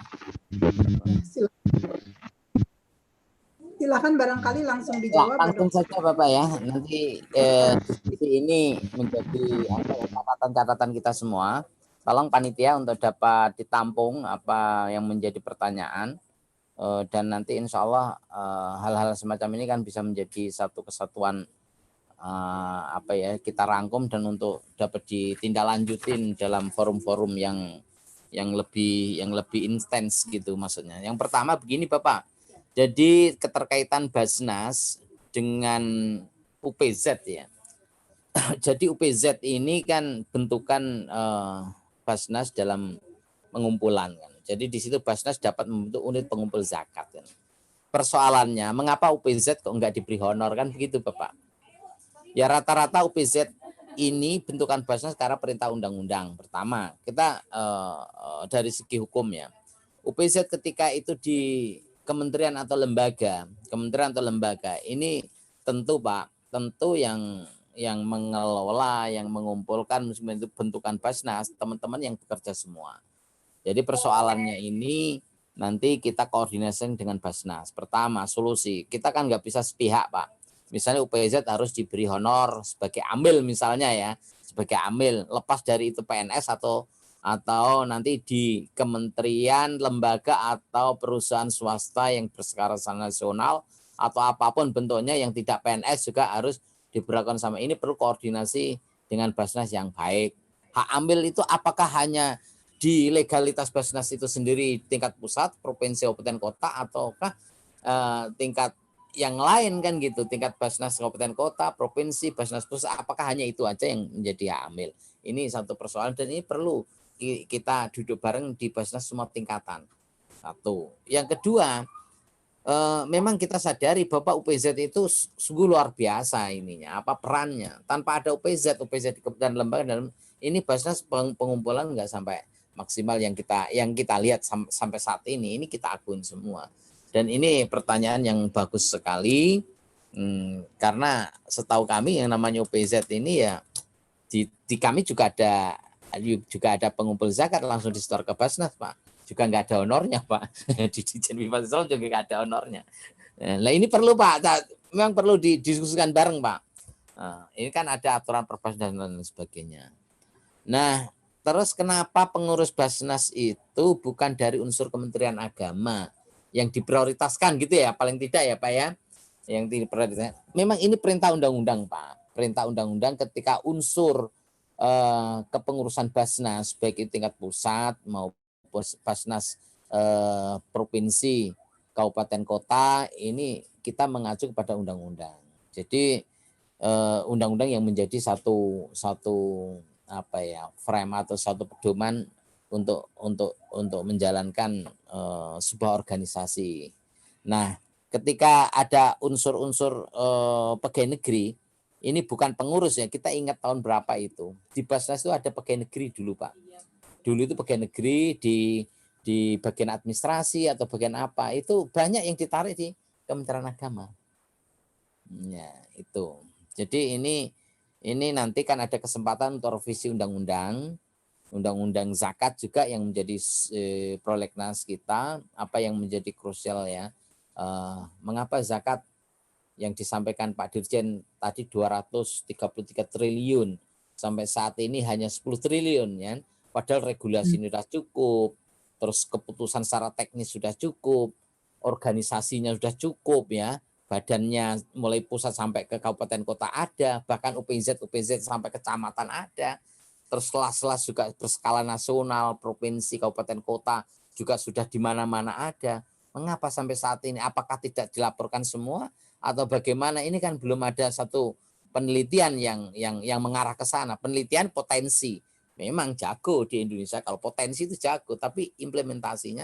Silakan barangkali langsung dijawab. Langsung saja Bapak ya. Nanti diskusi ini menjadi catatan-catatan kita semua. Tolong panitia untuk dapat ditampung apa yang menjadi pertanyaan. Dan nanti insya Allah hal-hal semacam ini kan bisa menjadi satu kesatuan kita rangkum dan untuk dapat ditindaklanjutin dalam forum-forum yang lebih intens gitu maksudnya. Yang pertama begini Bapak, jadi keterkaitan Basnas dengan UPZ ya. Jadi UPZ ini kan bentukan Basnas dalam pengumpulan kan. Jadi di situ Basnas dapat membentuk unit pengumpul zakat kan. Persoalannya mengapa UPZ kok enggak diberi honor kan begitu Bapak? Ya rata-rata UPZ ini bentukan Basnas karena perintah undang-undang. Pertama, kita dari segi hukum ya. UPZ ketika itu di kementerian atau lembaga ini tentu Pak, tentu yang mengelola, yang mengumpulkan itu bentukan Basnas, teman-teman yang bekerja semua. Jadi persoalannya ini nanti kita koordinasi dengan Basnas. Pertama, solusi. Kita kan nggak bisa sepihak, Pak. Misalnya UPZ harus diberi honor sebagai amil misalnya ya, sebagai amil, lepas dari itu PNS atau nanti di kementerian, lembaga atau perusahaan swasta yang berskala nasional atau apapun bentuknya yang tidak PNS juga harus diberlakukan sama. Ini perlu koordinasi dengan Basnas yang baik. Hak ambil itu apakah hanya di legalitas Basnas itu sendiri tingkat pusat, provinsi, kabupaten, kota, ataukah tingkat yang lain kan gitu, tingkat Basnas kabupaten kota, provinsi, Basnas pusat, apakah hanya itu aja yang menjadi amil? Ini satu persoalan dan ini perlu kita duduk bareng di Basnas semua tingkatan. Satu. Yang kedua, memang kita sadari bahwa UPZ itu sungguh luar biasa ininya, apa perannya. Tanpa ada UPZ dan lembaga dalam ini Basnas pengumpulan nggak sampai maksimal yang kita lihat sampai saat ini kita akuin semua. Dan ini pertanyaan yang bagus sekali, karena setahu kami yang namanya UPZ ini ya di kami juga ada pengumpul zakat langsung di store ke Basnas, Pak. Juga nggak ada honornya, Pak. Di Dijen Bima Sosial juga nggak ada honornya. Nah, ini perlu, Pak. Memang perlu didiskusikan bareng, Pak. Nah, ini kan ada aturan Perbasnas dan lain sebagainya. Nah, terus kenapa pengurus Basnas itu bukan dari unsur Kementerian Agama yang diprioritaskan gitu ya, paling tidak ya, Pak ya. Yang diprioritaskan. Memang ini perintah undang-undang, Pak. Perintah undang-undang ketika unsur kepengurusan Basnas baik itu tingkat pusat maupun Basnas provinsi, kabupaten kota, ini kita mengacu kepada undang-undang. Jadi undang-undang yang menjadi satu apa ya, frame atau satu pedoman untuk menjalankan sebuah organisasi. Nah, ketika ada unsur-unsur pegawai negeri, ini bukan pengurus ya, kita ingat tahun berapa itu. Di Basnas itu ada pegawai negeri dulu, Pak. Dulu itu pegawai negeri di bagian administrasi atau bagian apa, itu banyak yang ditarik di Kementerian Agama. Ya, itu. Jadi ini nanti kan ada kesempatan untuk revisi undang-undang zakat juga yang menjadi prolegnas kita, apa yang menjadi krusial ya. Mengapa zakat yang disampaikan Pak Dirjen tadi 233 triliun sampai saat ini hanya 10 triliun ya. Padahal regulasi ini sudah cukup, terus keputusan secara teknis sudah cukup, organisasinya sudah cukup ya, badannya mulai pusat sampai ke kabupaten kota ada, bahkan UPZ sampai kecamatan ada, terus kelas-kelas juga berskala nasional, provinsi, kabupaten kota juga sudah di mana-mana ada. Mengapa sampai saat ini? Apakah tidak dilaporkan semua atau bagaimana? Ini kan belum ada satu penelitian yang mengarah ke sana. Penelitian potensi. Memang jago di Indonesia, kalau potensi itu jago, tapi implementasinya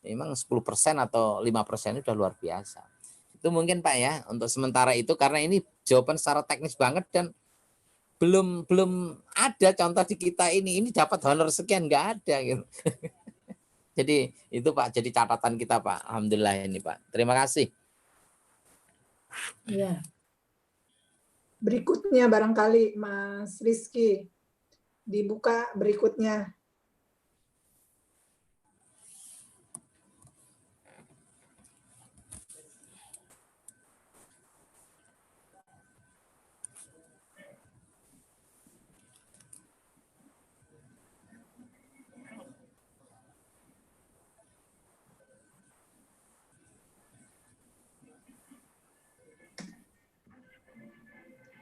memang 10% atau 5% itu sudah luar biasa. Itu mungkin Pak ya, untuk sementara itu, karena ini jawaban secara teknis banget dan belum ada contoh di kita ini dapat honor sekian, nggak ada gitu. Jadi itu Pak, jadi catatan kita Pak. Alhamdulillah ini Pak. Terima kasih. Ya. Berikutnya barangkali Mas Rizky. Dibuka berikutnya.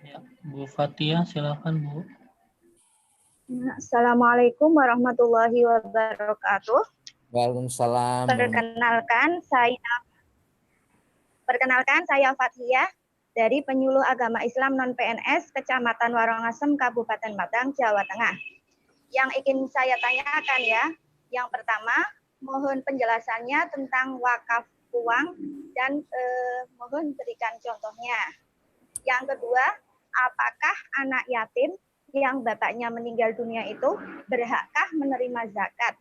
Ya, Bu Fatia, silakan Bu. Assalamualaikum warahmatullahi wabarakatuh. Waalaikumsalam. Perkenalkan saya Fathia dari Penyuluh Agama Islam non PNS Kecamatan Warongasem Kabupaten Batang, Jawa Tengah. Yang ingin saya tanyakan ya, yang pertama mohon penjelasannya tentang wakaf uang dan mohon berikan contohnya. Yang kedua, apakah anak yatim yang bapaknya meninggal dunia itu berhakkah menerima zakat?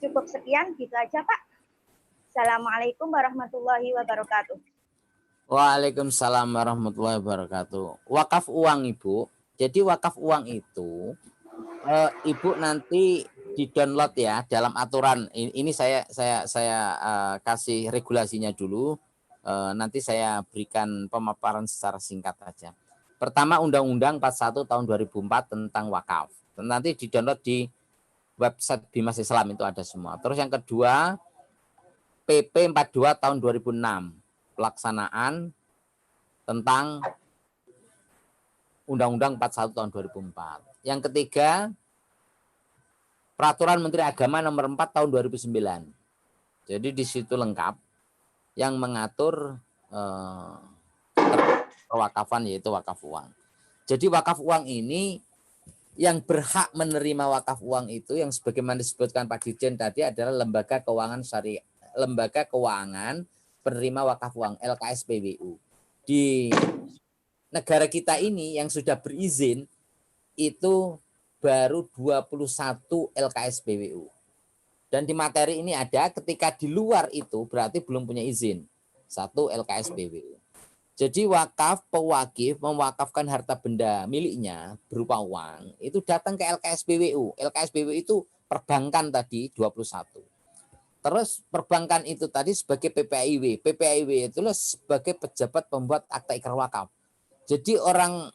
Cukup sekian, gitu aja Pak. Assalamualaikum warahmatullahi wabarakatuh. Waalaikumsalam warahmatullahi wabarakatuh. Wakaf uang Ibu. Jadi wakaf uang itu Ibu nanti di-download ya dalam aturan. Ini saya kasih regulasinya dulu. Nanti saya berikan pemaparan secara singkat aja. Pertama Undang-Undang 41 tahun 2004 tentang wakaf. Nanti di-download di website Bimas Islam itu ada semua. Terus yang kedua PP 42 tahun 2006 pelaksanaan tentang Undang-Undang 41 tahun 2004. Yang ketiga Peraturan Menteri Agama nomor 4 tahun 2009. Jadi di situ lengkap yang mengatur perwakafan, yaitu wakaf uang. Jadi wakaf uang ini yang berhak menerima wakaf uang itu yang sebagaimana disebutkan Pak Dirjen tadi adalah lembaga keuangan syariah, lembaga keuangan penerima wakaf uang LKSPWU. Di negara kita ini yang sudah berizin itu baru 21 LKSPWU. Dan di materi ini ada ketika di luar itu berarti belum punya izin. 1 LKSPWU. Jadi wakaf, pewakif mewakafkan harta benda miliknya berupa uang itu datang ke LKSPWU. LKSPWU itu perbankan tadi 21. Terus perbankan itu tadi sebagai PPAIW. PPAIW itu sebagai pejabat pembuat akta ikrar wakaf. Jadi orang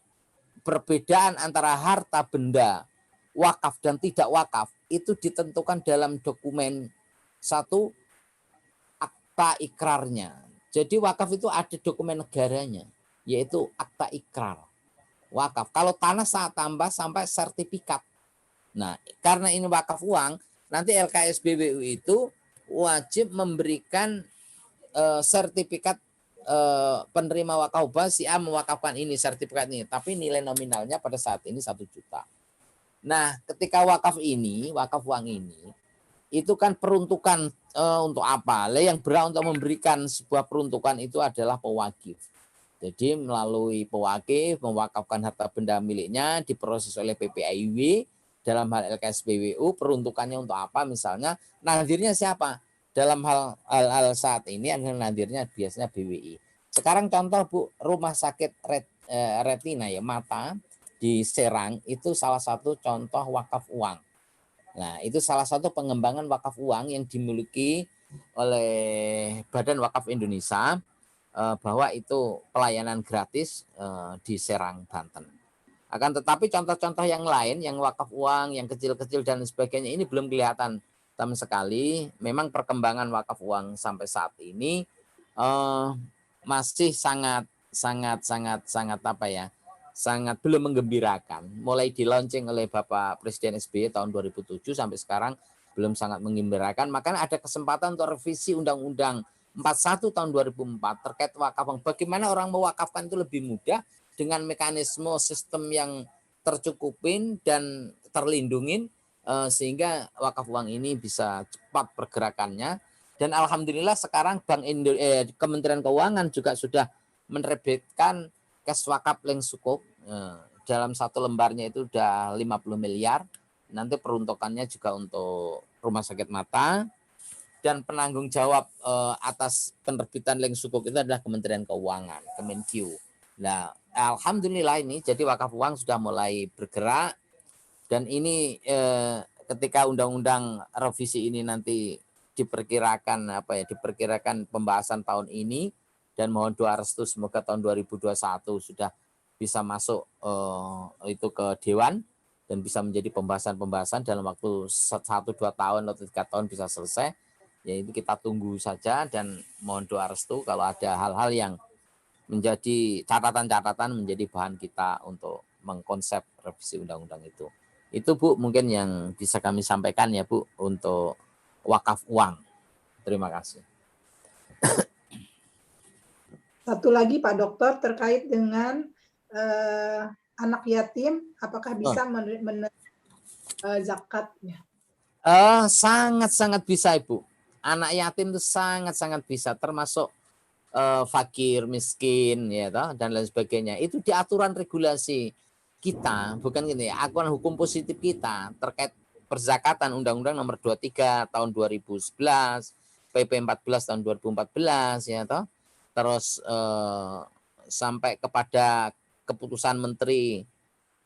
perbedaan antara harta benda wakaf dan tidak wakaf itu ditentukan dalam dokumen satu akta ikrarnya. Jadi wakaf itu ada dokumen negaranya, yaitu akta ikrar wakaf. Kalau tanah saat tambah sampai sertifikat. Nah, karena ini wakaf uang, nanti LKSPWU itu wajib memberikan sertifikat penerima wakaf ubah si A mewakafkan ini sertifikat ini, tapi nilai nominalnya pada saat ini 1 juta. Nah, ketika wakaf uang ini itu kan peruntukan untuk apa? Yang berhak untuk memberikan sebuah peruntukan itu adalah pewakif. Jadi melalui pewakif mewakafkan harta benda miliknya diproses oleh PPAIW dalam hal LKSPWU, peruntukannya untuk apa? Misalnya nadirnya siapa? Dalam hal saat ini adalah nadirnya biasanya BWI. Sekarang contoh Bu, rumah sakit retina ya mata di Serang itu salah satu contoh wakaf uang. Nah, itu salah satu pengembangan wakaf uang yang dimiliki oleh Badan Wakaf Indonesia bahwa itu pelayanan gratis di Serang, Banten. Akan tetapi contoh-contoh yang lain, yang wakaf uang, yang kecil-kecil dan sebagainya ini belum kelihatan sama sekali. Memang perkembangan wakaf uang sampai saat ini masih sangat apa ya? Sangat belum menggembirakan. Mulai di-launching oleh Bapak Presiden SBY tahun 2007 sampai sekarang belum sangat menggembirakan. Makanya ada kesempatan untuk revisi Undang-Undang 41 tahun 2004 terkait wakaf uang. Bagaimana orang mewakafkan itu lebih mudah dengan mekanisme sistem yang tercukupin dan terlindungin sehingga wakaf uang ini bisa cepat pergerakannya. Dan alhamdulillah sekarang Kementerian Keuangan juga sudah menerbitkan Kes wakaf leng sukuk dalam satu lembarnya itu udah 50 miliar. Nanti peruntukannya juga untuk rumah sakit mata dan penanggung jawab atas penerbitan leng sukuk itu adalah Kementerian Keuangan, Kemenkyu. Nah, alhamdulillah ini jadi wakaf uang sudah mulai bergerak dan ini ketika undang-undang revisi ini nanti diperkirakan pembahasan tahun ini. Dan mohon doa restu semoga tahun 2021 sudah bisa masuk itu ke Dewan dan bisa menjadi pembahasan dalam waktu 1-2 tahun atau 3 tahun bisa selesai. Ya itu kita tunggu saja dan mohon doa restu kalau ada hal-hal yang menjadi catatan-catatan menjadi bahan kita untuk mengkonsep revisi undang-undang itu. Itu Bu mungkin yang bisa kami sampaikan ya Bu untuk wakaf uang. Terima kasih. Satu lagi Pak Dokter terkait dengan anak yatim, apakah bisa menerima zakatnya? Sangat-sangat bisa Ibu. Anak yatim itu sangat-sangat bisa, termasuk fakir, miskin, ya toh, dan lain sebagainya. Itu di aturan regulasi kita, bukan gini, aturan hukum positif kita terkait perzakatan Undang-Undang Nomor 23 tahun 2011, PP 14 tahun 2014, ya toh. Terus sampai kepada keputusan Menteri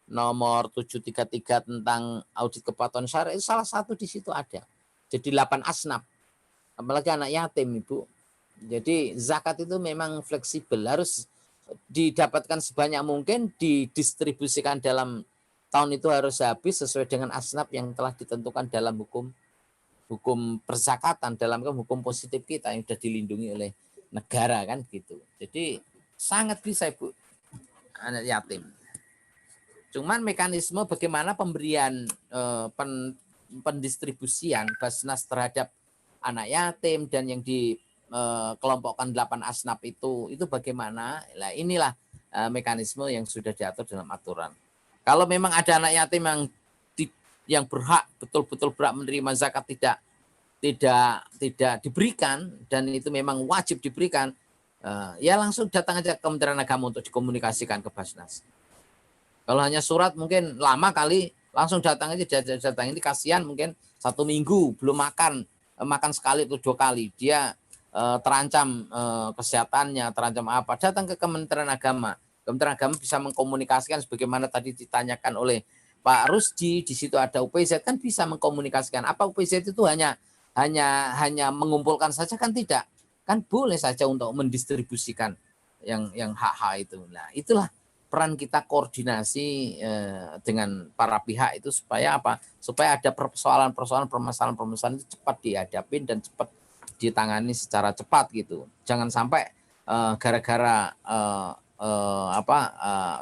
nomor 733 tentang audit kepatuhan syariah itu salah satu di situ ada. Jadi 8 asnaf. Apalagi anak yatim Ibu. Jadi zakat itu memang fleksibel, harus didapatkan sebanyak mungkin, didistribusikan dalam tahun itu harus habis sesuai dengan asnaf yang telah ditentukan dalam hukum perzakatan, dalam hukum positif kita yang sudah dilindungi oleh negara kan gitu. Jadi sangat bisa Ibu anak yatim. Cuman mekanisme bagaimana pemberian pendistribusian Basnas terhadap anak yatim dan yang kelompokkan 8 asnaf itu bagaimana? Nah, inilah mekanisme yang sudah diatur dalam aturan. Kalau memang ada anak yatim yang berhak betul-betul berhak menerima zakat tidak diberikan dan itu memang wajib diberikan, ya langsung datang aja ke Kementerian Agama untuk dikomunikasikan ke Basnas. Kalau hanya surat mungkin lama kali, langsung datang aja, datang. Ini kasihan mungkin 1 minggu belum makan sekali atau 2 kali, dia terancam kesehatannya, terancam apa, datang ke Kementerian Agama. Kementerian Agama bisa mengkomunikasikan sebagaimana tadi ditanyakan oleh Pak Rusdi, di situ ada UPZ, kan bisa mengkomunikasikan. Apa UPZ itu hanya mengumpulkan saja, kan tidak, kan boleh saja untuk mendistribusikan yang hak-hak itu. Nah, itulah peran kita koordinasi dengan para pihak itu supaya apa? Supaya ada permasalahan-permasalahan itu cepat dihadapin dan cepat ditangani secara cepat gitu. Jangan sampai gara-gara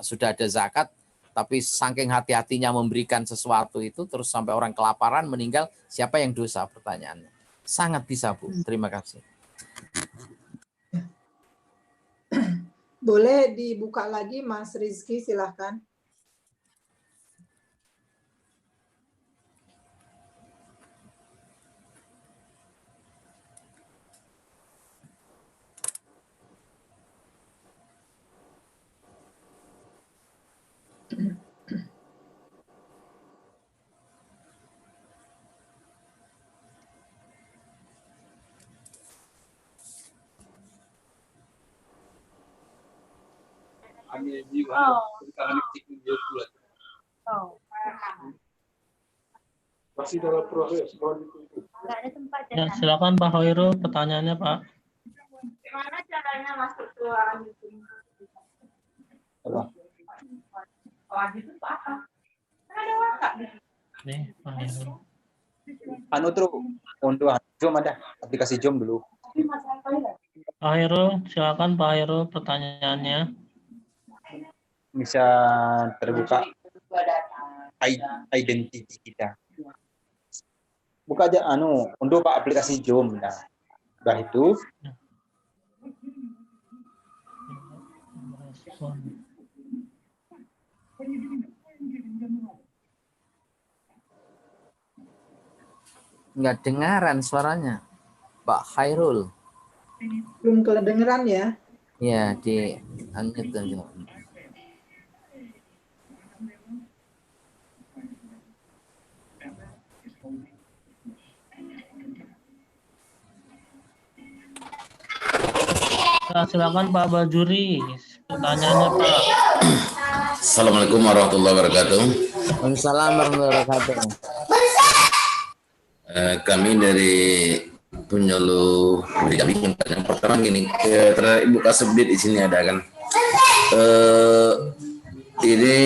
sudah ada zakat tapi saking hati-hatinya memberikan sesuatu itu terus sampai orang kelaparan meninggal, siapa yang dosa? Pertanyaannya. Sangat bisa, Bu. Terima kasih. Boleh dibuka lagi, Mas Rizky, silahkan. Masih dalam proses. Ya, silakan Pak Hoirul, pertanyaannya Pak. Gimana caranya masuk ke meeting? Itu apa? Ada wakak di situ. Nih, Pak Hoirul. Anu tuh untuk Zoom ada aplikasi Zoom dulu. Pak Hoirul, silakan Pak Hoirul, pertanyaannya. Bisa terbuka identity kita. Buka aja untuk Pak aplikasi Zoom. Nah, udah itu. Nggak dengaran suaranya, Pak Khairul. Belum kedengeran ya? Ya, di unmute aja. Silakan Pak Bajuri, pertanyaannya Pak. Assalamualaikum warahmatullahi wabarakatuh. Waalaikumsalam warahmatullahi wabarakatuh. Kami dari penyuluh yang pertama gini, Ibu Kasubdit di sini ada kan. Ini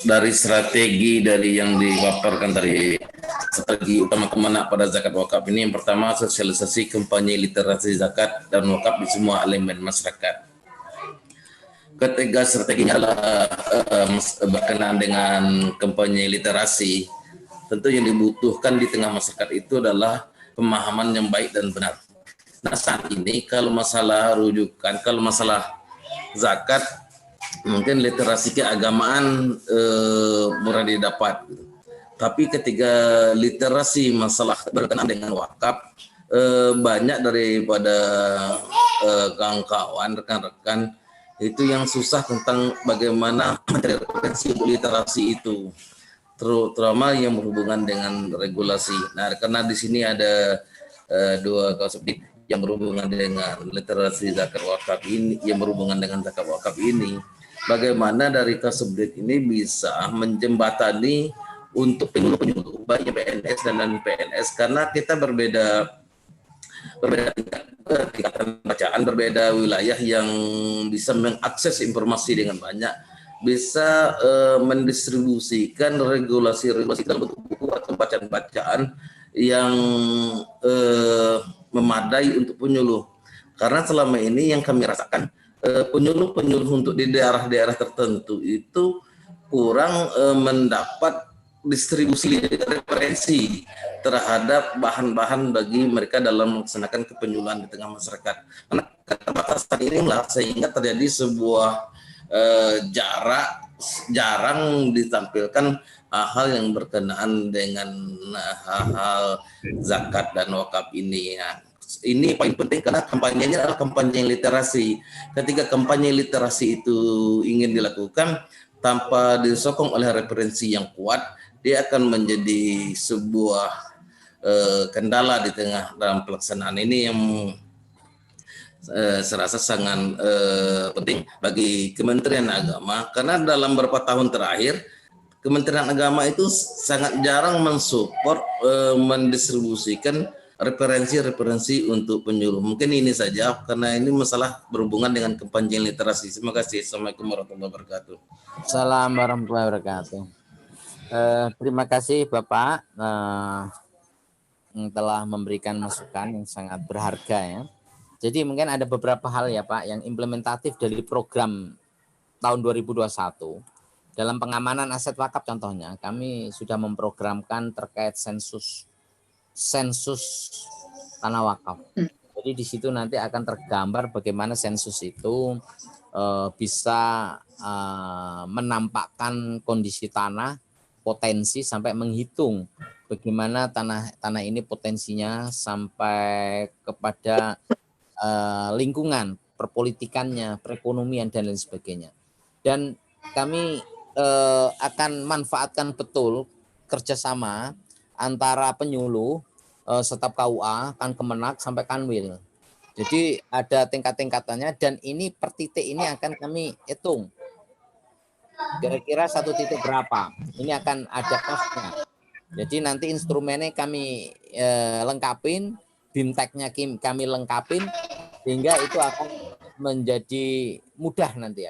dari strategi dari yang dipaparkan tadi, strategi utama kemana pada zakat wakaf ini, yang pertama sosialisasi kampanye literasi zakat dan wakaf di semua elemen masyarakat. Ketiga strateginya adalah berkenaan dengan kampanye literasi. Tentu yang dibutuhkan di tengah masyarakat itu adalah pemahaman yang baik dan benar. Nah, saat ini kalau masalah rujukan, kalau masalah zakat, mungkin literasi keagamaan murah didapat. Tapi ketika literasi masalah berkenaan dengan wakaf, banyak daripada kawan-kawan, rekan-rekan itu yang susah tentang bagaimana mencari referensi untuk literasi itu, terutama yang berhubungan dengan regulasi. Nah, karena di sini ada dua Kasubdit yang berhubungan dengan literasi zakat wakaf ini, yang berhubungan dengan zakat wakaf ini, bagaimana dari Kasubdit ini bisa menjembatani untuk penyuluh-penyuluh baik PNS dan non-PNS, karena kita berbeda tingkatan bacaan, berbeda wilayah yang bisa mengakses informasi dengan banyak, bisa mendistribusikan regulasi-regulasi dalam bentuk buku atau bacaan-bacaan yang memadai untuk penyuluh. Karena selama ini yang kami rasakan, penyuluh-penyuluh untuk di daerah-daerah tertentu itu kurang mendapat distribusi referensi terhadap bahan-bahan bagi mereka dalam melaksanakan kepenyuluhan di tengah masyarakat. Karena keterbatasan inilah sehingga terjadi sebuah jarang ditampilkan hal yang berkenaan dengan hal zakat dan wakaf ini. Ya. Ini paling penting karena kampanyenya adalah kampanye literasi. Ketika kampanye literasi itu ingin dilakukan tanpa disokong oleh referensi yang kuat, dia akan menjadi sebuah kendala di tengah dalam pelaksanaan ini yang saya rasa sangat penting bagi Kementerian Agama, karena dalam beberapa tahun terakhir Kementerian Agama itu sangat jarang mensupport mendistribusikan referensi-referensi untuk penyuluh. Mungkin ini saja karena ini masalah berhubungan dengan kampanye literasi. Terima kasih. Assalamualaikum warahmatullahi wabarakatuh. Assalamualaikum warahmatullahi wabarakatuh. Terima kasih Bapak telah memberikan masukan yang sangat berharga ya. Jadi mungkin ada beberapa hal ya Pak yang implementatif dari program tahun 2021. Dalam pengamanan aset wakaf contohnya, kami sudah memprogramkan terkait sensus tanah wakaf. Jadi di situ nanti akan tergambar bagaimana sensus itu bisa menampakkan kondisi tanah, potensi sampai menghitung bagaimana tanah ini potensinya sampai kepada lingkungan, perpolitikannya, perekonomian dan lain sebagainya. Dan kami akan manfaatkan betul kerjasama antara penyuluh, staf KUA, Kemenak sampai Kanwil. Jadi ada tingkat-tingkatannya dan ini per titik ini akan kami hitung. Kira-kira satu titik berapa? Ini akan ada kosnya. Jadi nanti instrumennya kami lengkapin, BIMTEK-nya kami lengkapin sehingga itu akan menjadi mudah nanti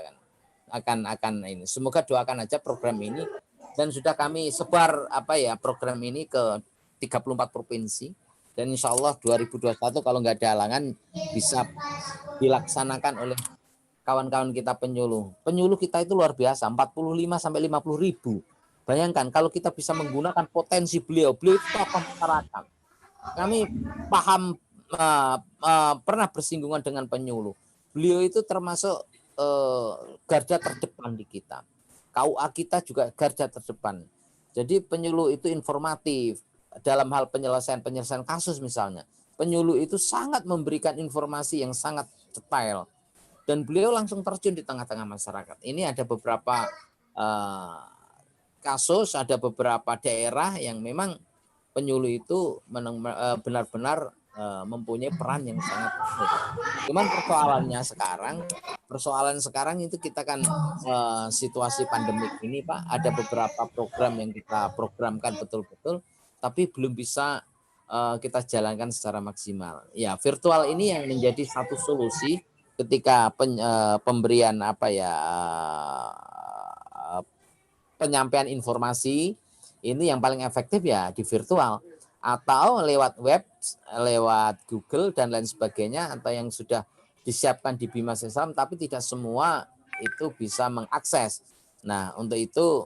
akan ini. Semoga doakan aja program ini dan sudah kami sebar program ini ke 34 provinsi dan insya Allah 2021 kalau nggak ada halangan bisa dilaksanakan oleh kawan-kawan kita penyuluh. Penyuluh kita itu luar biasa, 45 sampai 50 ribu. Bayangkan kalau kita bisa menggunakan potensi beliau itu tokoh masyarakat. Kami paham pernah bersinggungan dengan penyuluh. Beliau itu termasuk garda terdepan di kita. KUA kita juga garda terdepan. Jadi penyuluh itu informatif dalam hal penyelesaian kasus misalnya. Penyuluh itu sangat memberikan informasi yang sangat detail dan beliau langsung terjun di tengah-tengah masyarakat. Ini ada beberapa kasus, ada beberapa daerah yang memang penyuluh itu benar-benar mempunyai peran yang sangat penting. Cuman persoalan sekarang itu kita kan situasi pandemik ini Pak, ada beberapa program yang kita programkan betul-betul, tapi belum bisa kita jalankan secara maksimal. Ya, virtual ini yang menjadi satu solusi ketika pemberian penyampaian informasi ini yang paling efektif ya di virtual atau lewat web, lewat Google dan lain sebagainya atau yang sudah disiapkan di Bimas Islam tapi tidak semua itu bisa mengakses. Nah, untuk itu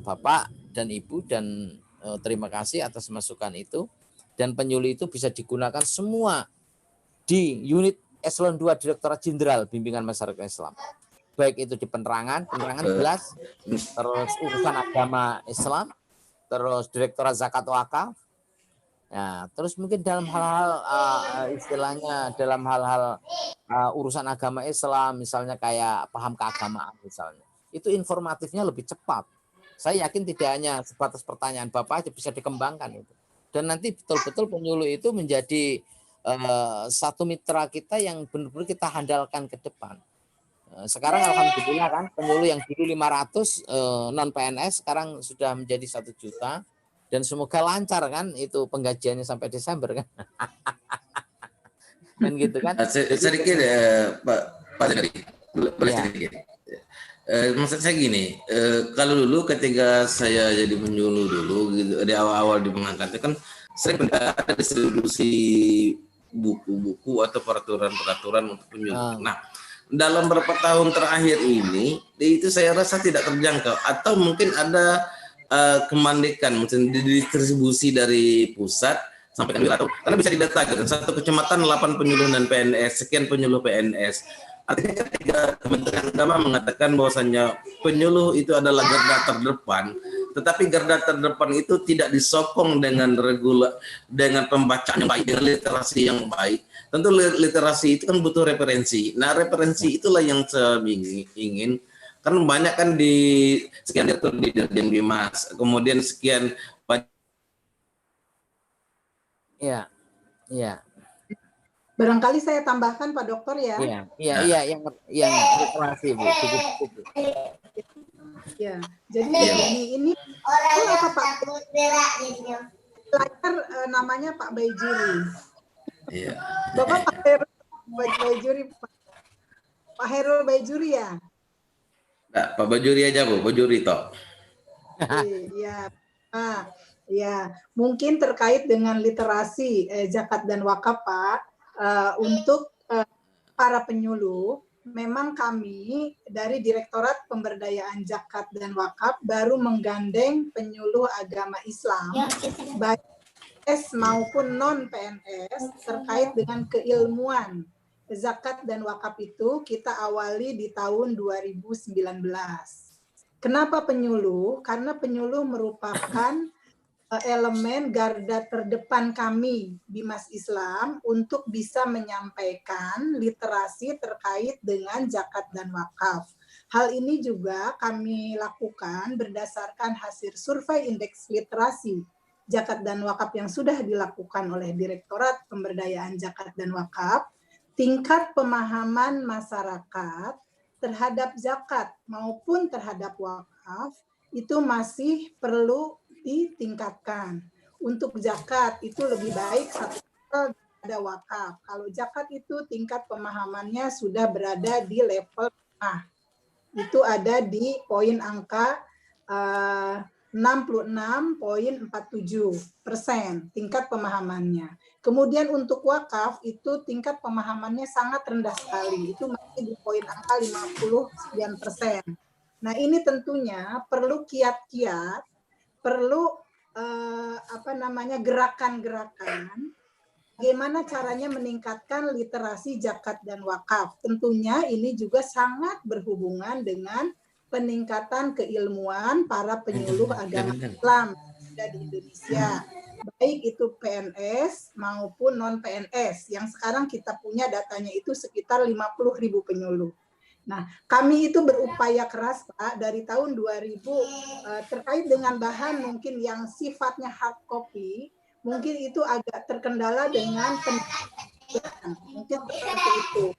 Bapak dan Ibu dan terima kasih atas masukan itu dan penyuluh itu bisa digunakan semua di unit Eselon 2 Direktorat Jenderal Bimbingan Masyarakat Islam. Baik itu di penerangan jelas, terus urusan agama Islam, terus Direktorat Zakat Wakaf. Nah, terus mungkin dalam hal-hal istilahnya dalam hal-hal urusan agama Islam, misalnya kayak paham keagamaan misalnya, itu informatifnya lebih cepat. Saya yakin tidak hanya sebatas pertanyaan Bapak aja bisa dikembangkan itu. Dan nanti betul-betul penyuluh itu menjadi satu mitra kita yang benar-benar kita handalkan ke depan. Sekarang alhamdulillah kan penyuluh yang dulu 500 non PNS sekarang sudah menjadi 1 juta dan semoga lancar kan itu penggajiannya sampai Desember kan. Kan gitu kan. Sedikit Pak Jari, boleh sedikit. Maksud saya gini, kalau dulu ketika saya jadi penyuluh dulu gitu, di awal-awal di mengangkat itu kan sering ada distribusi buku-buku atau peraturan-peraturan untuk penyuluh. Nah, dalam beberapa tahun terakhir ini itu saya rasa tidak terjangkau atau mungkin ada kemandekan, maksudnya didistribusi dari pusat sampai ke wilayah. Karena bisa didatakan satu kecamatan 8 penyuluh dan PNS, sekian penyuluh PNS. Artinya ketika Kementerian Agama mengatakan bahwasanya penyuluh itu adalah garda terdepan, tetapi garda terdepan itu tidak disokong dengan dengan pembacaan yang baik, dengan literasi yang baik. Tentu literasi itu kan butuh referensi. Nah, referensi itulah yang saya ingin. Kan banyak kan di sekian direktur di Dirjen Bimas, kemudian sekian banyak. Iya, iya. Barangkali saya tambahkan Pak Dokter ya. Iya, yang literasi Bu. Cukup. Ya, jadi ini apa Pak? Layar namanya Pak Baijuri. Iya. Bapak Pak Herul Baijuri, Pak Herul Baijuri ya. Nah, Pak Bajuri aja Bu, Bajuri toh. Iya, ya mungkin terkait dengan literasi zakat dan wakaf Pak. Untuk para penyuluh, memang kami dari Direktorat Pemberdayaan Zakat dan Wakaf baru menggandeng penyuluh agama Islam, baik PNS maupun non-PNS, terkait dengan keilmuan zakat dan wakaf itu kita awali di tahun 2019. Kenapa penyuluh? Karena penyuluh merupakan elemen garda terdepan kami Bimas Islam untuk bisa menyampaikan literasi terkait dengan zakat dan wakaf. Hal ini juga kami lakukan berdasarkan hasil survei indeks literasi zakat dan wakaf yang sudah dilakukan oleh Direktorat Pemberdayaan Zakat dan Wakaf. Tingkat pemahaman masyarakat terhadap zakat maupun terhadap wakaf itu masih perlu ditingkatkan. Untuk zakat itu lebih baik satu ada wakaf. Kalau zakat itu tingkat pemahamannya sudah berada di level itu ada di poin angka 66,47% tingkat pemahamannya. Kemudian untuk wakaf itu tingkat pemahamannya sangat rendah sekali. Itu masih di poin angka 59%. Nah, ini tentunya perlu kiat-kiat, perlu gerakan-gerakan bagaimana caranya meningkatkan literasi zakat dan wakaf. Tentunya ini juga sangat berhubungan dengan peningkatan keilmuan para penyuluh agama Islam di Indonesia, baik itu PNS maupun non-PNS yang sekarang kita punya datanya itu sekitar 50.000 penyuluh. Nah, kami itu berupaya keras Pak dari tahun 2000 terkait dengan bahan mungkin yang sifatnya hard copy, mungkin itu agak terkendala dengan mungkin seperti itu.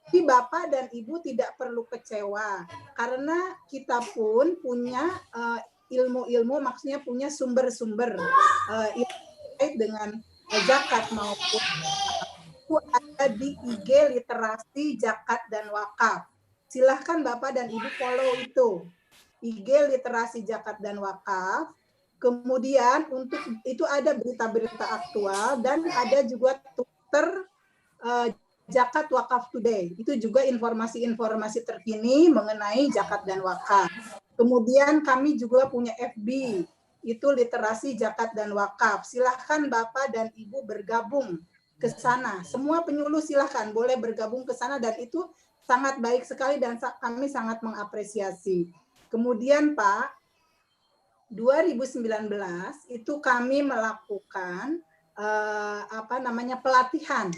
Tapi Bapak dan Ibu tidak perlu kecewa karena kita pun punya ilmu-ilmu, maksudnya punya sumber-sumber terkait dengan zakat maupun itu ada di IG literasi zakat dan wakaf. Silahkan Bapak dan Ibu follow itu. IG literasi zakat dan wakaf. Kemudian untuk itu ada berita-berita aktual dan ada juga Twitter Zakat Wakaf Today. Itu juga informasi-informasi terkini mengenai zakat dan wakaf. Kemudian kami juga punya FB, itu literasi zakat dan wakaf. Silahkan Bapak dan Ibu bergabung ke sana. Semua penyuluh silahkan boleh bergabung ke sana dan itu sangat baik sekali dan kami sangat mengapresiasi. Kemudian Pak, 2019 itu kami melakukan pelatihan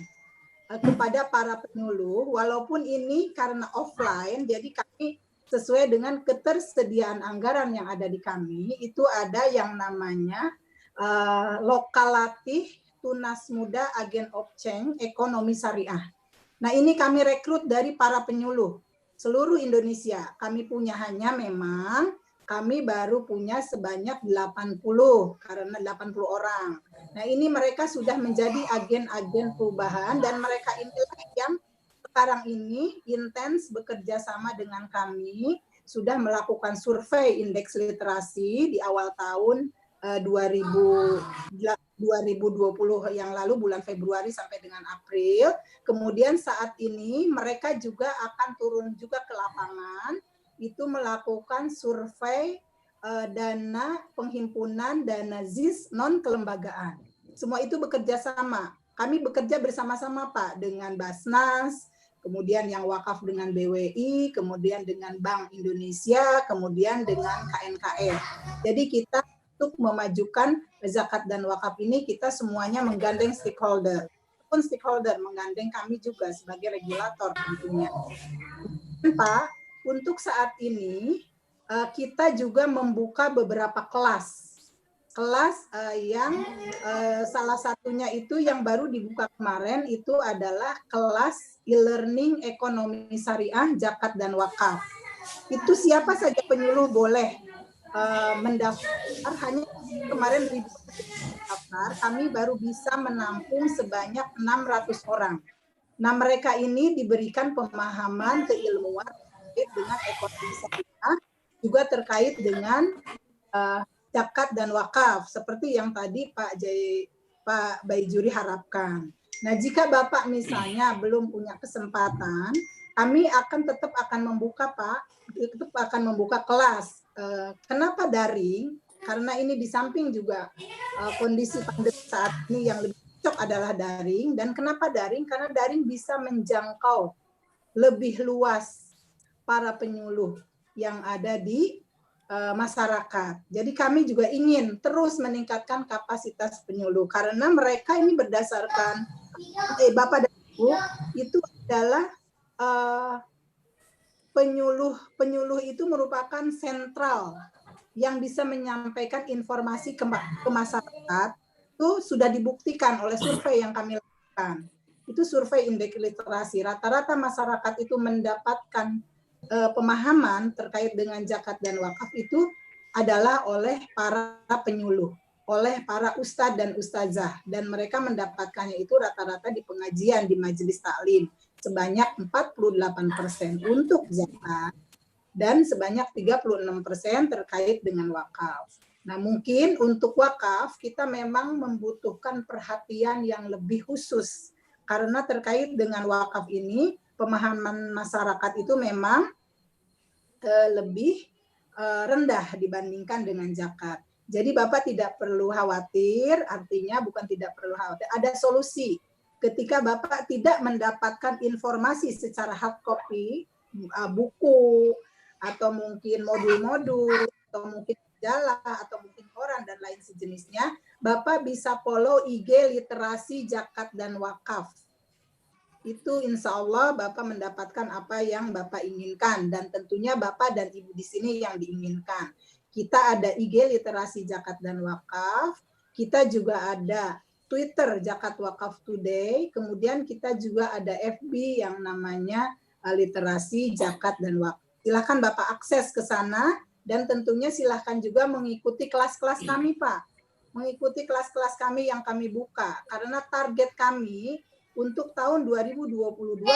kepada para penyuluh, walaupun ini karena offline, jadi kami sesuai dengan ketersediaan anggaran yang ada di kami, itu ada yang namanya lokal latih tunas muda agen of change ekonomi syariah. Nah, ini kami rekrut dari para penyuluh seluruh Indonesia. Kami punya hanya memang kami baru punya sebanyak 80 karena 80 orang. Nah, ini mereka sudah menjadi agen-agen perubahan dan mereka inilah yang sekarang ini intens bekerja sama dengan kami, sudah melakukan survei indeks literasi di awal tahun 2020 yang lalu bulan Februari sampai dengan April. Kemudian saat ini mereka juga akan turun juga ke lapangan itu melakukan survei dana penghimpunan dana ZIS non kelembagaan. Semua itu bekerja sama. Kami bekerja bersama-sama Pak dengan Basnas, kemudian yang wakaf dengan BWI, kemudian dengan Bank Indonesia, kemudian dengan KNKR. Jadi kita untuk memajukan zakat dan wakaf ini kita semuanya menggandeng stakeholder. Pun stakeholder menggandeng kami juga sebagai regulator tentunya. Pak, untuk saat ini kita juga membuka beberapa kelas yang salah satunya itu yang baru dibuka kemarin itu adalah kelas e-learning ekonomi syariah zakat dan wakaf. Itu siapa saja penyuluh boleh mendaftar, hanya kemarin daftar kami baru bisa menampung sebanyak 600 orang. Nah, mereka ini diberikan pemahaman keilmuan terkait dengan ekonomi syariah, juga terkait dengan zakat dan wakaf seperti yang tadi Pak Baijuri harapkan. Nah, jika Bapak misalnya belum punya kesempatan, kami tetap akan membuka kelas. Kenapa daring? Karena ini di samping juga kondisi pandemi saat ini yang lebih cocok adalah daring. Dan kenapa daring? Karena daring bisa menjangkau lebih luas para penyuluh yang ada di masyarakat. Jadi kami juga ingin terus meningkatkan kapasitas penyuluh karena mereka ini berdasarkan Bapak dan Ibu itu adalah penyuluh itu merupakan sentral yang bisa menyampaikan informasi ke masyarakat. Itu sudah dibuktikan oleh survei yang kami lakukan. Itu survei indeks literasi. Rata-rata masyarakat itu mendapatkan pemahaman terkait dengan zakat dan wakaf itu adalah oleh para penyuluh, oleh para ustadz dan ustazah, dan mereka mendapatkannya itu rata-rata di pengajian di majelis taklim sebanyak 48% untuk zakat dan sebanyak 36% terkait dengan wakaf. Nah, mungkin untuk wakaf kita memang membutuhkan perhatian yang lebih khusus karena terkait dengan wakaf ini pemahaman masyarakat itu memang lebih rendah dibandingkan dengan zakat. Jadi Bapak tidak perlu khawatir, artinya bukan tidak perlu khawatir, ada solusi. Ketika Bapak tidak mendapatkan informasi secara hard copy, buku, atau mungkin modul-modul, atau mungkin majalah, atau mungkin koran, dan lain sejenisnya, Bapak bisa follow IG literasi zakat dan wakaf. Itu insya Allah Bapak mendapatkan apa yang Bapak inginkan dan tentunya Bapak dan Ibu di sini yang diinginkan. Kita ada IG literasi zakat dan wakaf, kita juga ada Twitter Zakat Wakaf Today, kemudian kita juga ada FB yang namanya literasi zakat dan wakaf. Silakan Bapak akses ke sana dan tentunya silakan juga mengikuti kelas-kelas kami Pak. Mengikuti kelas-kelas kami yang kami buka karena target kami untuk tahun 2020-2021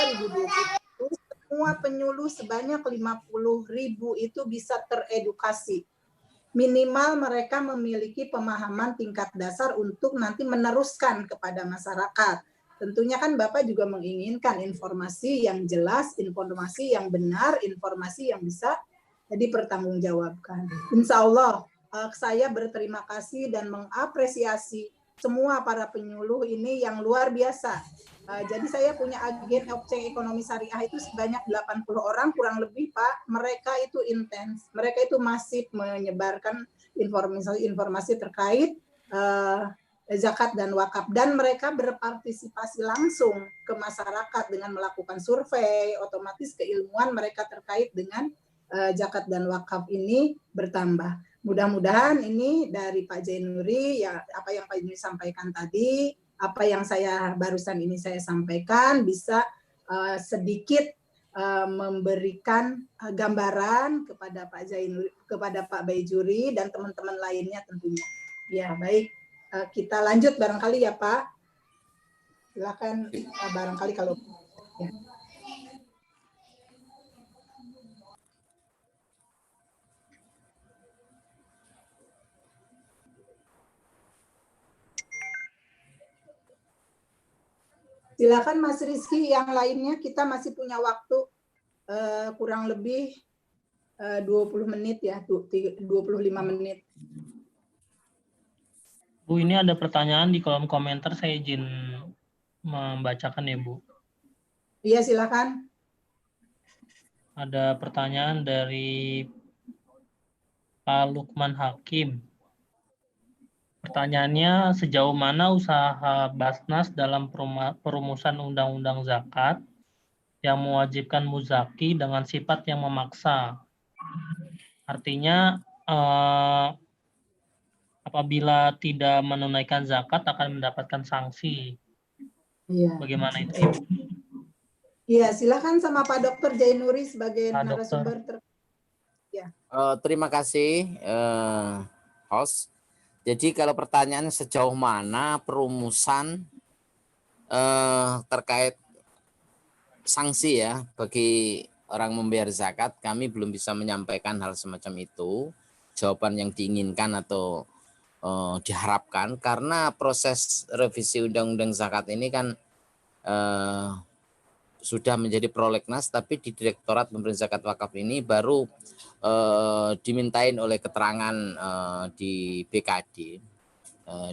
semua penyuluh sebanyak 50.000 itu bisa teredukasi. Minimal mereka memiliki pemahaman tingkat dasar untuk nanti meneruskan kepada masyarakat. Tentunya kan Bapak juga menginginkan informasi yang jelas, informasi yang benar, informasi yang bisa dipertanggungjawabkan. Insya Allah saya berterima kasih dan mengapresiasi semua para penyuluh ini yang luar biasa. Jadi saya punya agen opceng ekonomi syariah itu sebanyak 80 orang kurang lebih Pak. Mereka itu intens, mereka itu masif menyebarkan informasi terkait zakat dan wakaf dan mereka berpartisipasi langsung ke masyarakat dengan melakukan survei. Otomatis keilmuan mereka terkait dengan zakat dan wakaf ini bertambah. Mudah-mudahan ini dari Pak Jainuri ya apa yang Pak Jainuri sampaikan tadi, apa yang saya barusan ini saya sampaikan bisa sedikit memberikan gambaran kepada Pak Jainuri, kepada Pak Baijuri dan teman-teman lainnya tentunya. Ya baik, kita lanjut barangkali ya Pak. Silakan barangkali kalau ya. Silakan Mas Rizky, yang lainnya kita masih punya waktu kurang lebih 20 menit ya, 25 menit. Bu, ini ada pertanyaan di kolom komentar, saya izin membacakan ya, Bu. Iya, silakan. Ada pertanyaan dari Pak Lukman Hakim. Pertanyaannya, sejauh mana usaha Basnas dalam perumusan Undang-Undang Zakat yang mewajibkan muzaki dengan sifat yang memaksa? Artinya, apabila tidak menunaikan zakat akan mendapatkan sanksi. Iya. Bagaimana itu, Ibu? Iya, silakan sama Pak Dr. Jainuri sebagai Pak narasumber. Ya. Terima kasih, host. Jadi kalau pertanyaannya sejauh mana perumusan terkait sanksi ya bagi orang membayar zakat, kami belum bisa menyampaikan hal semacam itu, jawaban yang diinginkan atau diharapkan, karena proses revisi Undang-Undang Zakat ini kan sudah menjadi prolegnas, tapi di Direktorat Pemberian Zakat Wakaf ini baru dimintain oleh keterangan di BKD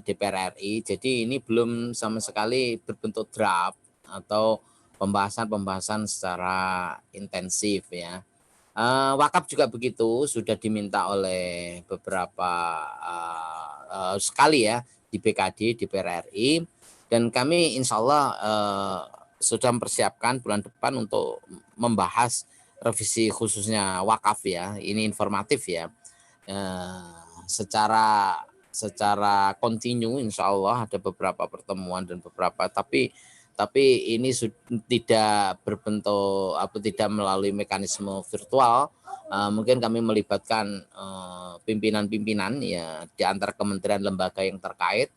DPR RI. Jadi ini belum sama sekali berbentuk draft atau pembahasan secara intensif ya. Wakaf juga begitu, sudah diminta oleh beberapa sekali ya di BKD, DPR RI, dan kami insya Allah sudah mempersiapkan bulan depan untuk membahas revisi khususnya wakaf ya. Ini informatif ya. Secara kontinu insya Allah ada beberapa pertemuan dan beberapa, tapi ini tidak berbentuk tidak melalui mekanisme virtual. Mungkin kami melibatkan pimpinan-pimpinan ya di antara kementerian lembaga yang terkait,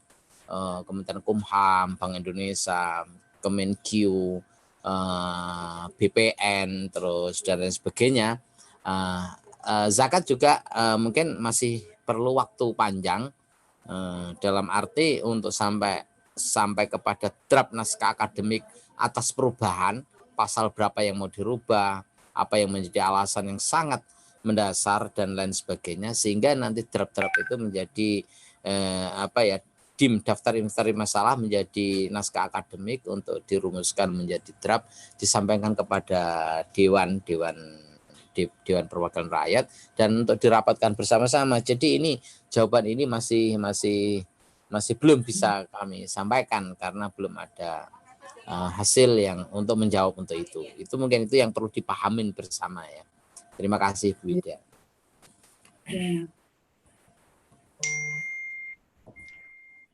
Kementerian Kumham, Bank Indonesia, Kemenq, BPN, terus dan lain sebagainya. Zakat juga mungkin masih perlu waktu panjang, dalam arti untuk sampai kepada draft naskah akademik atas perubahan pasal berapa yang mau dirubah, apa yang menjadi alasan yang sangat mendasar dan lain sebagainya, sehingga nanti draft-draft itu menjadi DIM, daftar inventaris masalah, menjadi naskah akademik untuk dirumuskan menjadi draft, disampaikan kepada Dewan Perwakilan Rakyat dan untuk dirapatkan bersama-sama. Jadi ini jawaban ini masih belum bisa kami sampaikan karena belum ada hasil yang untuk menjawab untuk itu. Itu mungkin itu yang perlu dipahamin bersama ya. Terima kasih Bu Ida. Ya.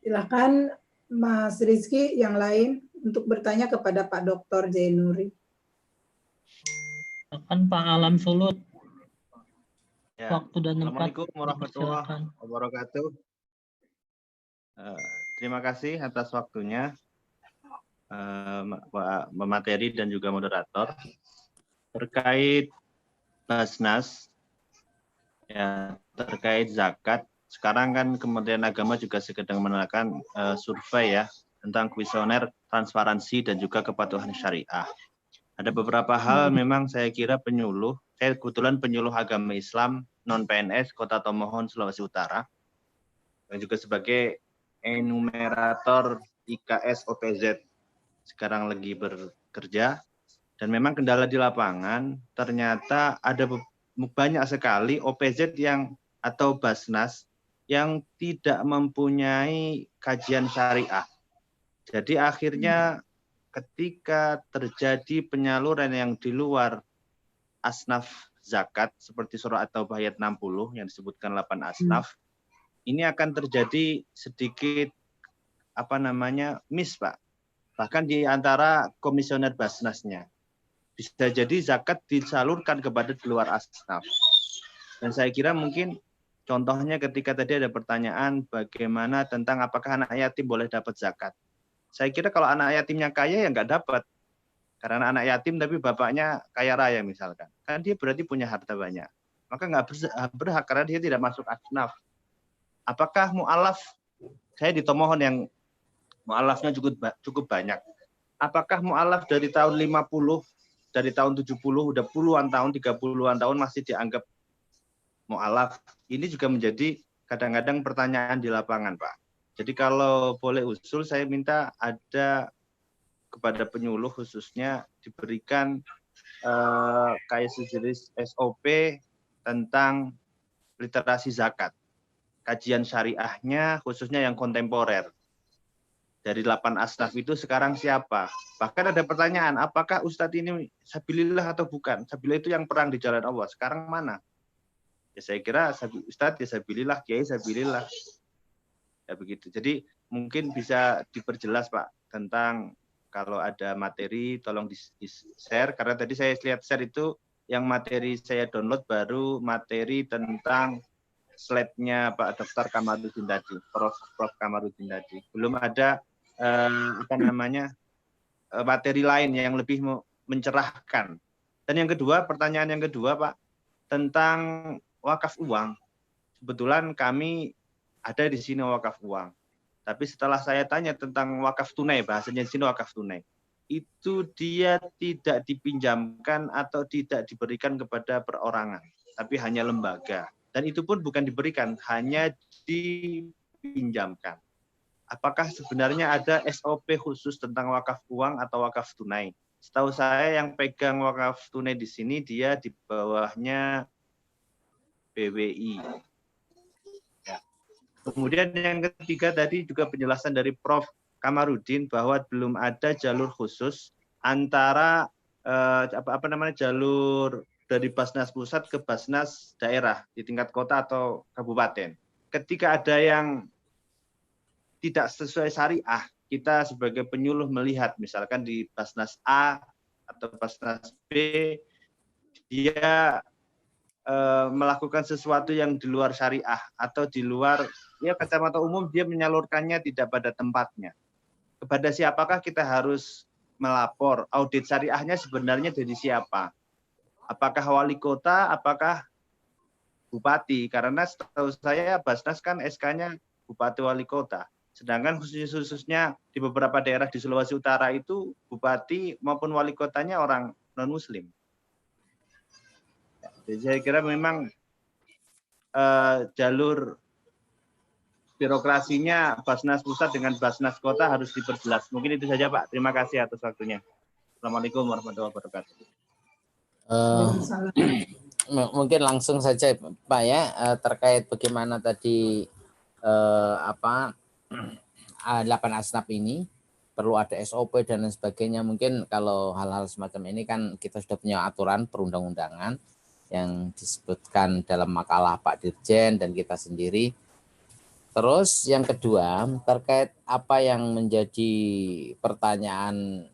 Silakan Mas Rizky yang lain untuk bertanya kepada Pak Dr. Jainuri. Silakan Pak Alam Sulut. Ya. Waktu dan tempat. Assalamualaikum warahmatullahi wabarakatuh. Terima kasih atas waktunya, Pak Materi dan juga moderator. Terkait Basnas, ya, terkait zakat, sekarang kan Kementerian Agama juga sedang menandakan survei ya tentang kuesioner transparansi dan juga kepatuhan syariah. Ada beberapa hal memang saya kira penyuluh. Saya kebetulan penyuluh agama Islam non-PNS Kota Tomohon, Sulawesi Utara, dan juga sebagai enumerator IKS OPZ sekarang lagi bekerja. Dan memang kendala di lapangan ternyata ada banyak sekali OPZ yang atau Basnas yang tidak mempunyai kajian syariah. Jadi akhirnya ketika terjadi penyaluran yang di luar asnaf zakat seperti surah At-Taubah ayat 60 yang disebutkan 8 asnaf, ini akan terjadi sedikit miss, Pak. Bahkan di antara komisioner Basnasnya. Bisa jadi zakat disalurkan kepada di luar asnaf. Dan saya kira mungkin contohnya ketika tadi ada pertanyaan bagaimana tentang apakah anak yatim boleh dapat zakat. Saya kira kalau anak yatimnya kaya ya nggak dapat. Karena anak yatim tapi bapaknya kaya raya misalkan. Kan dia berarti punya harta banyak. Maka nggak berhak karena dia tidak masuk asnaf. Apakah mu'alaf, saya di Tomohon yang mu'alafnya cukup banyak. Apakah mu'alaf dari tahun 50, dari tahun 70, udah puluhan tahun, 30-an tahun masih dianggap mu'alaf. Ini juga menjadi kadang-kadang pertanyaan di lapangan, Pak. Jadi kalau boleh usul, saya minta ada kepada penyuluh khususnya diberikan kayak sejenis SOP tentang literasi zakat. Kajian syariahnya khususnya yang kontemporer. Dari 8 asnaf itu sekarang siapa? Bahkan ada pertanyaan, apakah Ustadz ini sabilillah atau bukan? Sabilillah itu yang perang di jalan Allah. Sekarang mana? Ya saya kira Ustadz ya sabilillah, Kiai sabilillah. Ya begitu. Jadi mungkin bisa diperjelas Pak tentang kalau ada materi tolong di-share, karena tadi saya lihat share itu yang materi saya download baru materi tentang slide-nya Pak Dr. Kamarudin tadi, Prof. Kamarudin tadi. Belum ada materi lain yang lebih mencerahkan. Dan yang kedua, pertanyaan yang kedua Pak, tentang wakaf uang. Kebetulan kami ada di sini wakaf uang. Tapi setelah saya tanya tentang wakaf tunai, bahasanya di sini wakaf tunai, itu dia tidak dipinjamkan atau tidak diberikan kepada perorangan, tapi hanya lembaga. Dan itu pun bukan diberikan, hanya dipinjamkan. Apakah sebenarnya ada SOP khusus tentang wakaf uang atau wakaf tunai? Setahu saya yang pegang wakaf tunai di sini dia di bawahnya BWI. Ya. Kemudian yang ketiga tadi juga penjelasan dari Prof. Kamarudin bahwa belum ada jalur khusus antara jalur dari Basnas pusat ke Basnas daerah di tingkat kota atau kabupaten. Ketika ada yang tidak sesuai syariah, kita sebagai penyuluh melihat misalkan di Basnas A atau Basnas B, dia melakukan sesuatu yang di luar syariah atau di luar ya kacamata umum, dia menyalurkannya tidak pada tempatnya. Kepada siapakah kita harus melapor? Audit syariahnya sebenarnya dari siapa? Apakah wali kota, apakah bupati? Karena setahu saya Basnas kan SK-nya bupati wali kota. Sedangkan khususnya di beberapa daerah di Sulawesi Utara itu bupati maupun wali kotanya orang non-muslim. Jadi saya kira memang jalur birokrasinya Basnas pusat dengan Basnas kota harus diperjelas. Mungkin itu saja Pak. Terima kasih atas waktunya. Assalamualaikum warahmatullahi wabarakatuh. Mungkin langsung saja Pak ya, terkait bagaimana tadi 8 asnaf ini perlu ada SOP dan lain sebagainya. Mungkin kalau hal-hal semacam ini kan kita sudah punya aturan perundang-undangan yang disebutkan dalam makalah Pak Dirjen dan kita sendiri. Terus yang kedua terkait apa yang menjadi pertanyaan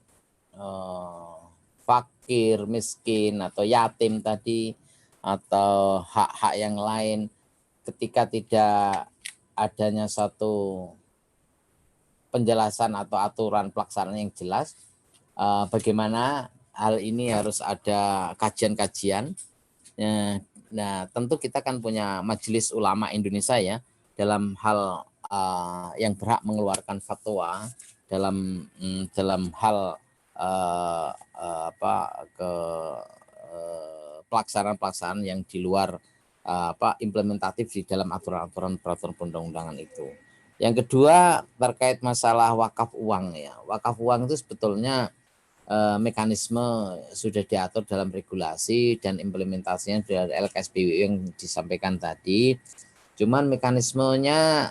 fakir, miskin atau yatim tadi atau hak-hak yang lain, ketika tidak adanya satu penjelasan atau aturan pelaksanaan yang jelas, bagaimana hal ini harus ada kajian-kajian. Nah, tentu kita kan punya Majelis Ulama Indonesia ya, dalam hal yang berhak mengeluarkan fatwa dalam hal pelaksanaan yang di luar implementatif di dalam aturan-aturan peraturan perundang-undangan itu. Yang kedua terkait masalah wakaf uang ya. Wakaf uang itu sebetulnya mekanisme sudah diatur dalam regulasi dan implementasinya dari LKSPWU yang disampaikan tadi. Cuman mekanismenya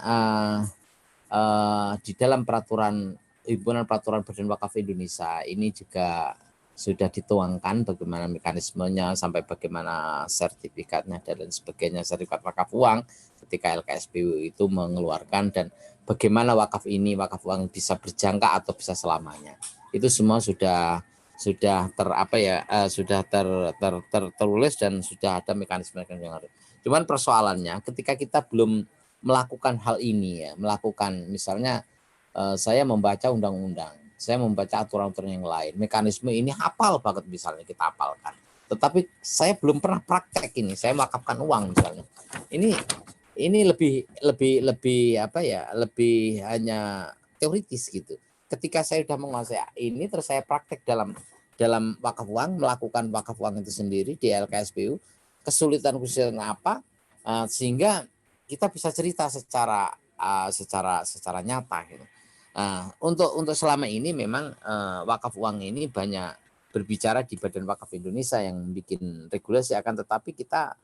di dalam peraturan Himpunan Peraturan Badan Wakaf Indonesia ini juga sudah dituangkan bagaimana mekanismenya sampai bagaimana sertifikatnya dan lain sebagainya, sertifikat wakaf uang ketika LKSPWU itu mengeluarkan, dan bagaimana wakaf uang bisa berjangka atau bisa selamanya. Itu semua sudah tertulis dan sudah ada mekanisme yang harus. Cuman persoalannya ketika kita belum melakukan hal ini ya, misalnya saya membaca undang-undang, saya membaca aturan-aturan yang lain, mekanisme ini hafal banget misalnya kita hafalkan, tetapi saya belum pernah praktek ini, saya wakafkan uang misalnya. Ini lebih hanya teoritis gitu. Ketika saya sudah menguasai ini terus saya praktek dalam wakaf uang, melakukan wakaf uang itu sendiri di LKSPU, kesulitan apa? sehingga kita bisa cerita secara nyata gitu. Untuk selama ini memang wakaf uang ini banyak berbicara di Badan Wakaf Indonesia yang bikin regulasi, akan tetapi kita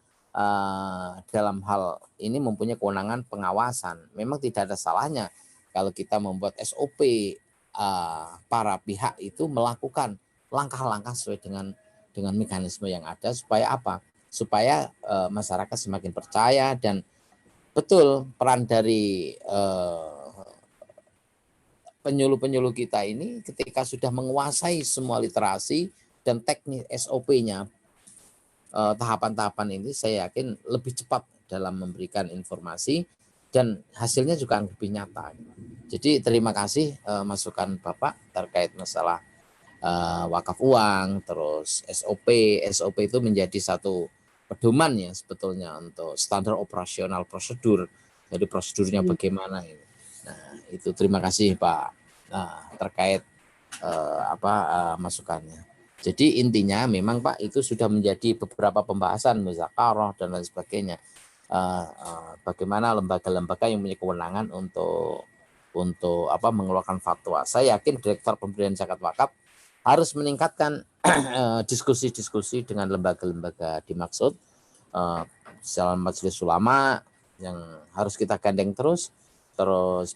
dalam hal ini mempunyai kewenangan pengawasan. Memang tidak ada salahnya kalau kita membuat SOP, para pihak itu melakukan langkah-langkah sesuai dengan mekanisme yang ada, supaya apa? Supaya masyarakat semakin percaya. Dan betul peran dari penyuluh-penyuluh kita ini ketika sudah menguasai semua literasi dan teknis SOP-nya, tahapan-tahapan ini saya yakin lebih cepat dalam memberikan informasi dan hasilnya juga lebih nyata. Jadi terima kasih masukan Bapak terkait masalah wakaf uang, terus SOP itu menjadi satu pedoman ya sebetulnya untuk standar operasional prosedur. Jadi prosedurnya bagaimana ini. Nah, itu terima kasih Pak terkait masukannya. Jadi intinya memang Pak itu sudah menjadi beberapa pembahasan muzakarah dan lain sebagainya. Bagaimana lembaga-lembaga yang punya kewenangan untuk mengeluarkan fatwa. Saya yakin Direktur Pemberian Zakat Wakaf harus meningkatkan diskusi-diskusi dengan lembaga-lembaga dimaksud, dalam Majelis Ulama yang harus kita gandeng terus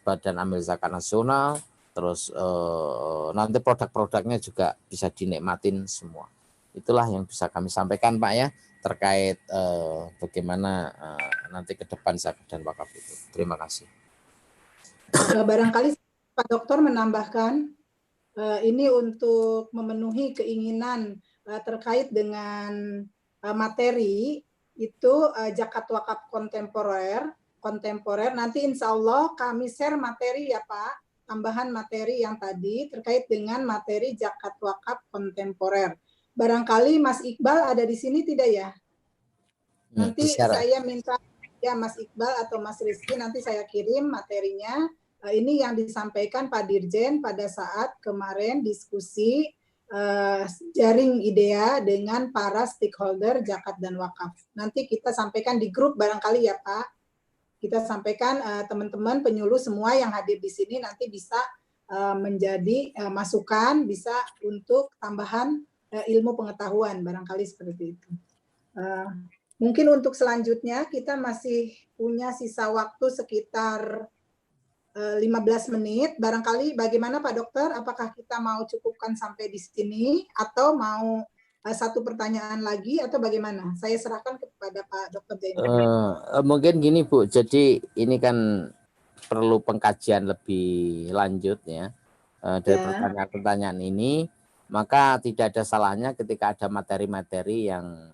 Badan Amil Zakat Nasional, terus nanti produk-produknya juga bisa dinikmatin semua. Itulah yang bisa kami sampaikan Pak ya terkait bagaimana nanti ke depan zakat dan wakaf itu. Terima kasih. Barangkali Pak Dokter menambahkan ini untuk memenuhi keinginan terkait dengan materi itu zakat wakaf kontemporer. Nanti insya Allah kami share materi ya Pak, tambahan materi yang tadi terkait dengan materi zakat wakaf kontemporer. Barangkali Mas Iqbal ada di sini tidak ya? Nanti saya minta ya Mas Iqbal atau Mas Rizky, nanti saya kirim materinya. Ini yang disampaikan Pak Dirjen pada saat kemarin diskusi jaring IDEA dengan para stakeholder zakat dan wakaf. Nanti kita sampaikan di grup barangkali ya Pak. Kita sampaikan teman-teman penyuluh semua yang hadir di sini nanti bisa menjadi masukan, bisa untuk tambahan ilmu pengetahuan, barangkali seperti itu. Mungkin untuk selanjutnya kita masih punya sisa waktu sekitar 15 menit. Barangkali bagaimana Pak Dokter, apakah kita mau cukupkan sampai di sini atau mau satu pertanyaan lagi atau bagaimana? Saya serahkan kepada Pak Dokter Zainal. Mungkin gini Bu, jadi ini kan perlu pengkajian lebih lanjut ya dari pertanyaan-pertanyaan ini. Maka tidak ada salahnya ketika ada materi-materi yang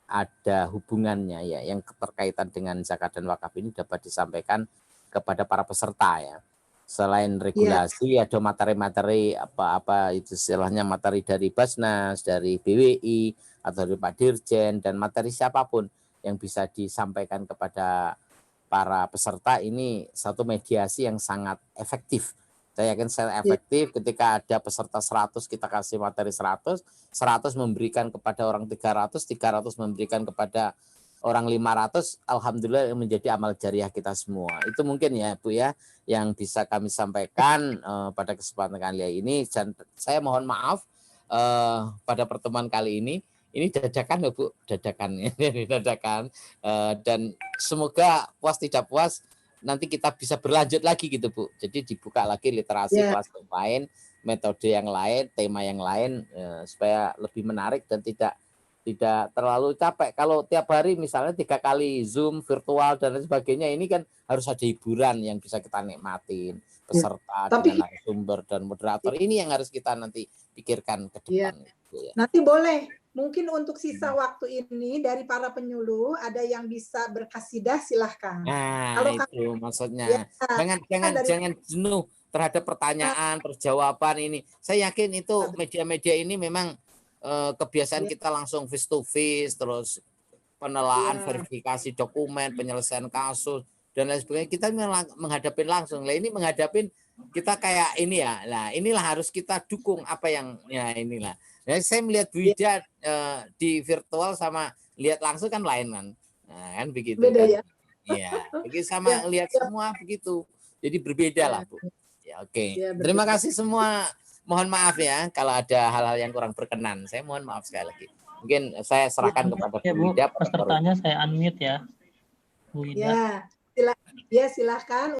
ada hubungannya ya, yang keterkaitan dengan zakat dan wakaf ini dapat disampaikan kepada para peserta ya. Selain regulasi ada materi-materi apa itu istilahnya materi dari Basnas, dari BWI atau dari Pak Dirjen dan materi siapapun yang bisa disampaikan kepada para peserta, ini satu mediasi yang sangat efektif. Saya yakin sangat efektif ketika ada peserta 100 kita kasih materi 100 memberikan kepada orang 300 memberikan kepada orang 500, alhamdulillah menjadi amal jariah kita semua. Itu mungkin ya Bu ya yang bisa kami sampaikan pada kesempatan kali ini. Dan saya mohon maaf pada pertemuan kali ini dadakan ya Bu, dadakan dan semoga puas tidak puas nanti kita bisa berlanjut lagi gitu Bu. Jadi dibuka lagi literasi kelas lain, metode yang lain, tema yang lain supaya lebih menarik dan tidak terlalu capek. Kalau tiap hari misalnya 3 kali Zoom, virtual dan lain sebagainya, ini kan harus ada hiburan yang bisa kita nikmatin, peserta dengan narasumber dan moderator. Ini yang harus kita nanti pikirkan ke depan. Gitu ya. Nanti boleh mungkin untuk sisa waktu ini dari para penyuluh ada yang bisa berkasidah, silahkan. Nah, kalau itu maksudnya. Jangan jenuh terhadap pertanyaan, perjawaban ini. Saya yakin itu media-media ini memang kebiasaan kita langsung face to face, terus penelaahan verifikasi dokumen, penyelesaian kasus dan lain sebagainya. Kita menghadapin langsung. Lah ini menghadapin kita kayak ini ya. Nah, inilah harus kita dukung apa yang ya inilah. Nah, saya melihat Bu Ida di virtual sama lihat langsung kan lain kan. Nah, kan begitu. Beda kan? ya. Iya, begitu sama lihat semua begitu. Jadi berbeda lah, Bu. Ya, oke. Ya, Terima berbeda. kasih semua. Mohon maaf ya kalau ada hal-hal yang kurang berkenan. Saya mohon maaf sekali lagi. Mungkin saya serahkan kepada Ya, Bu Bu, Wida. pesertanya saya unmute ya. Bu Wida. Ya, silahkan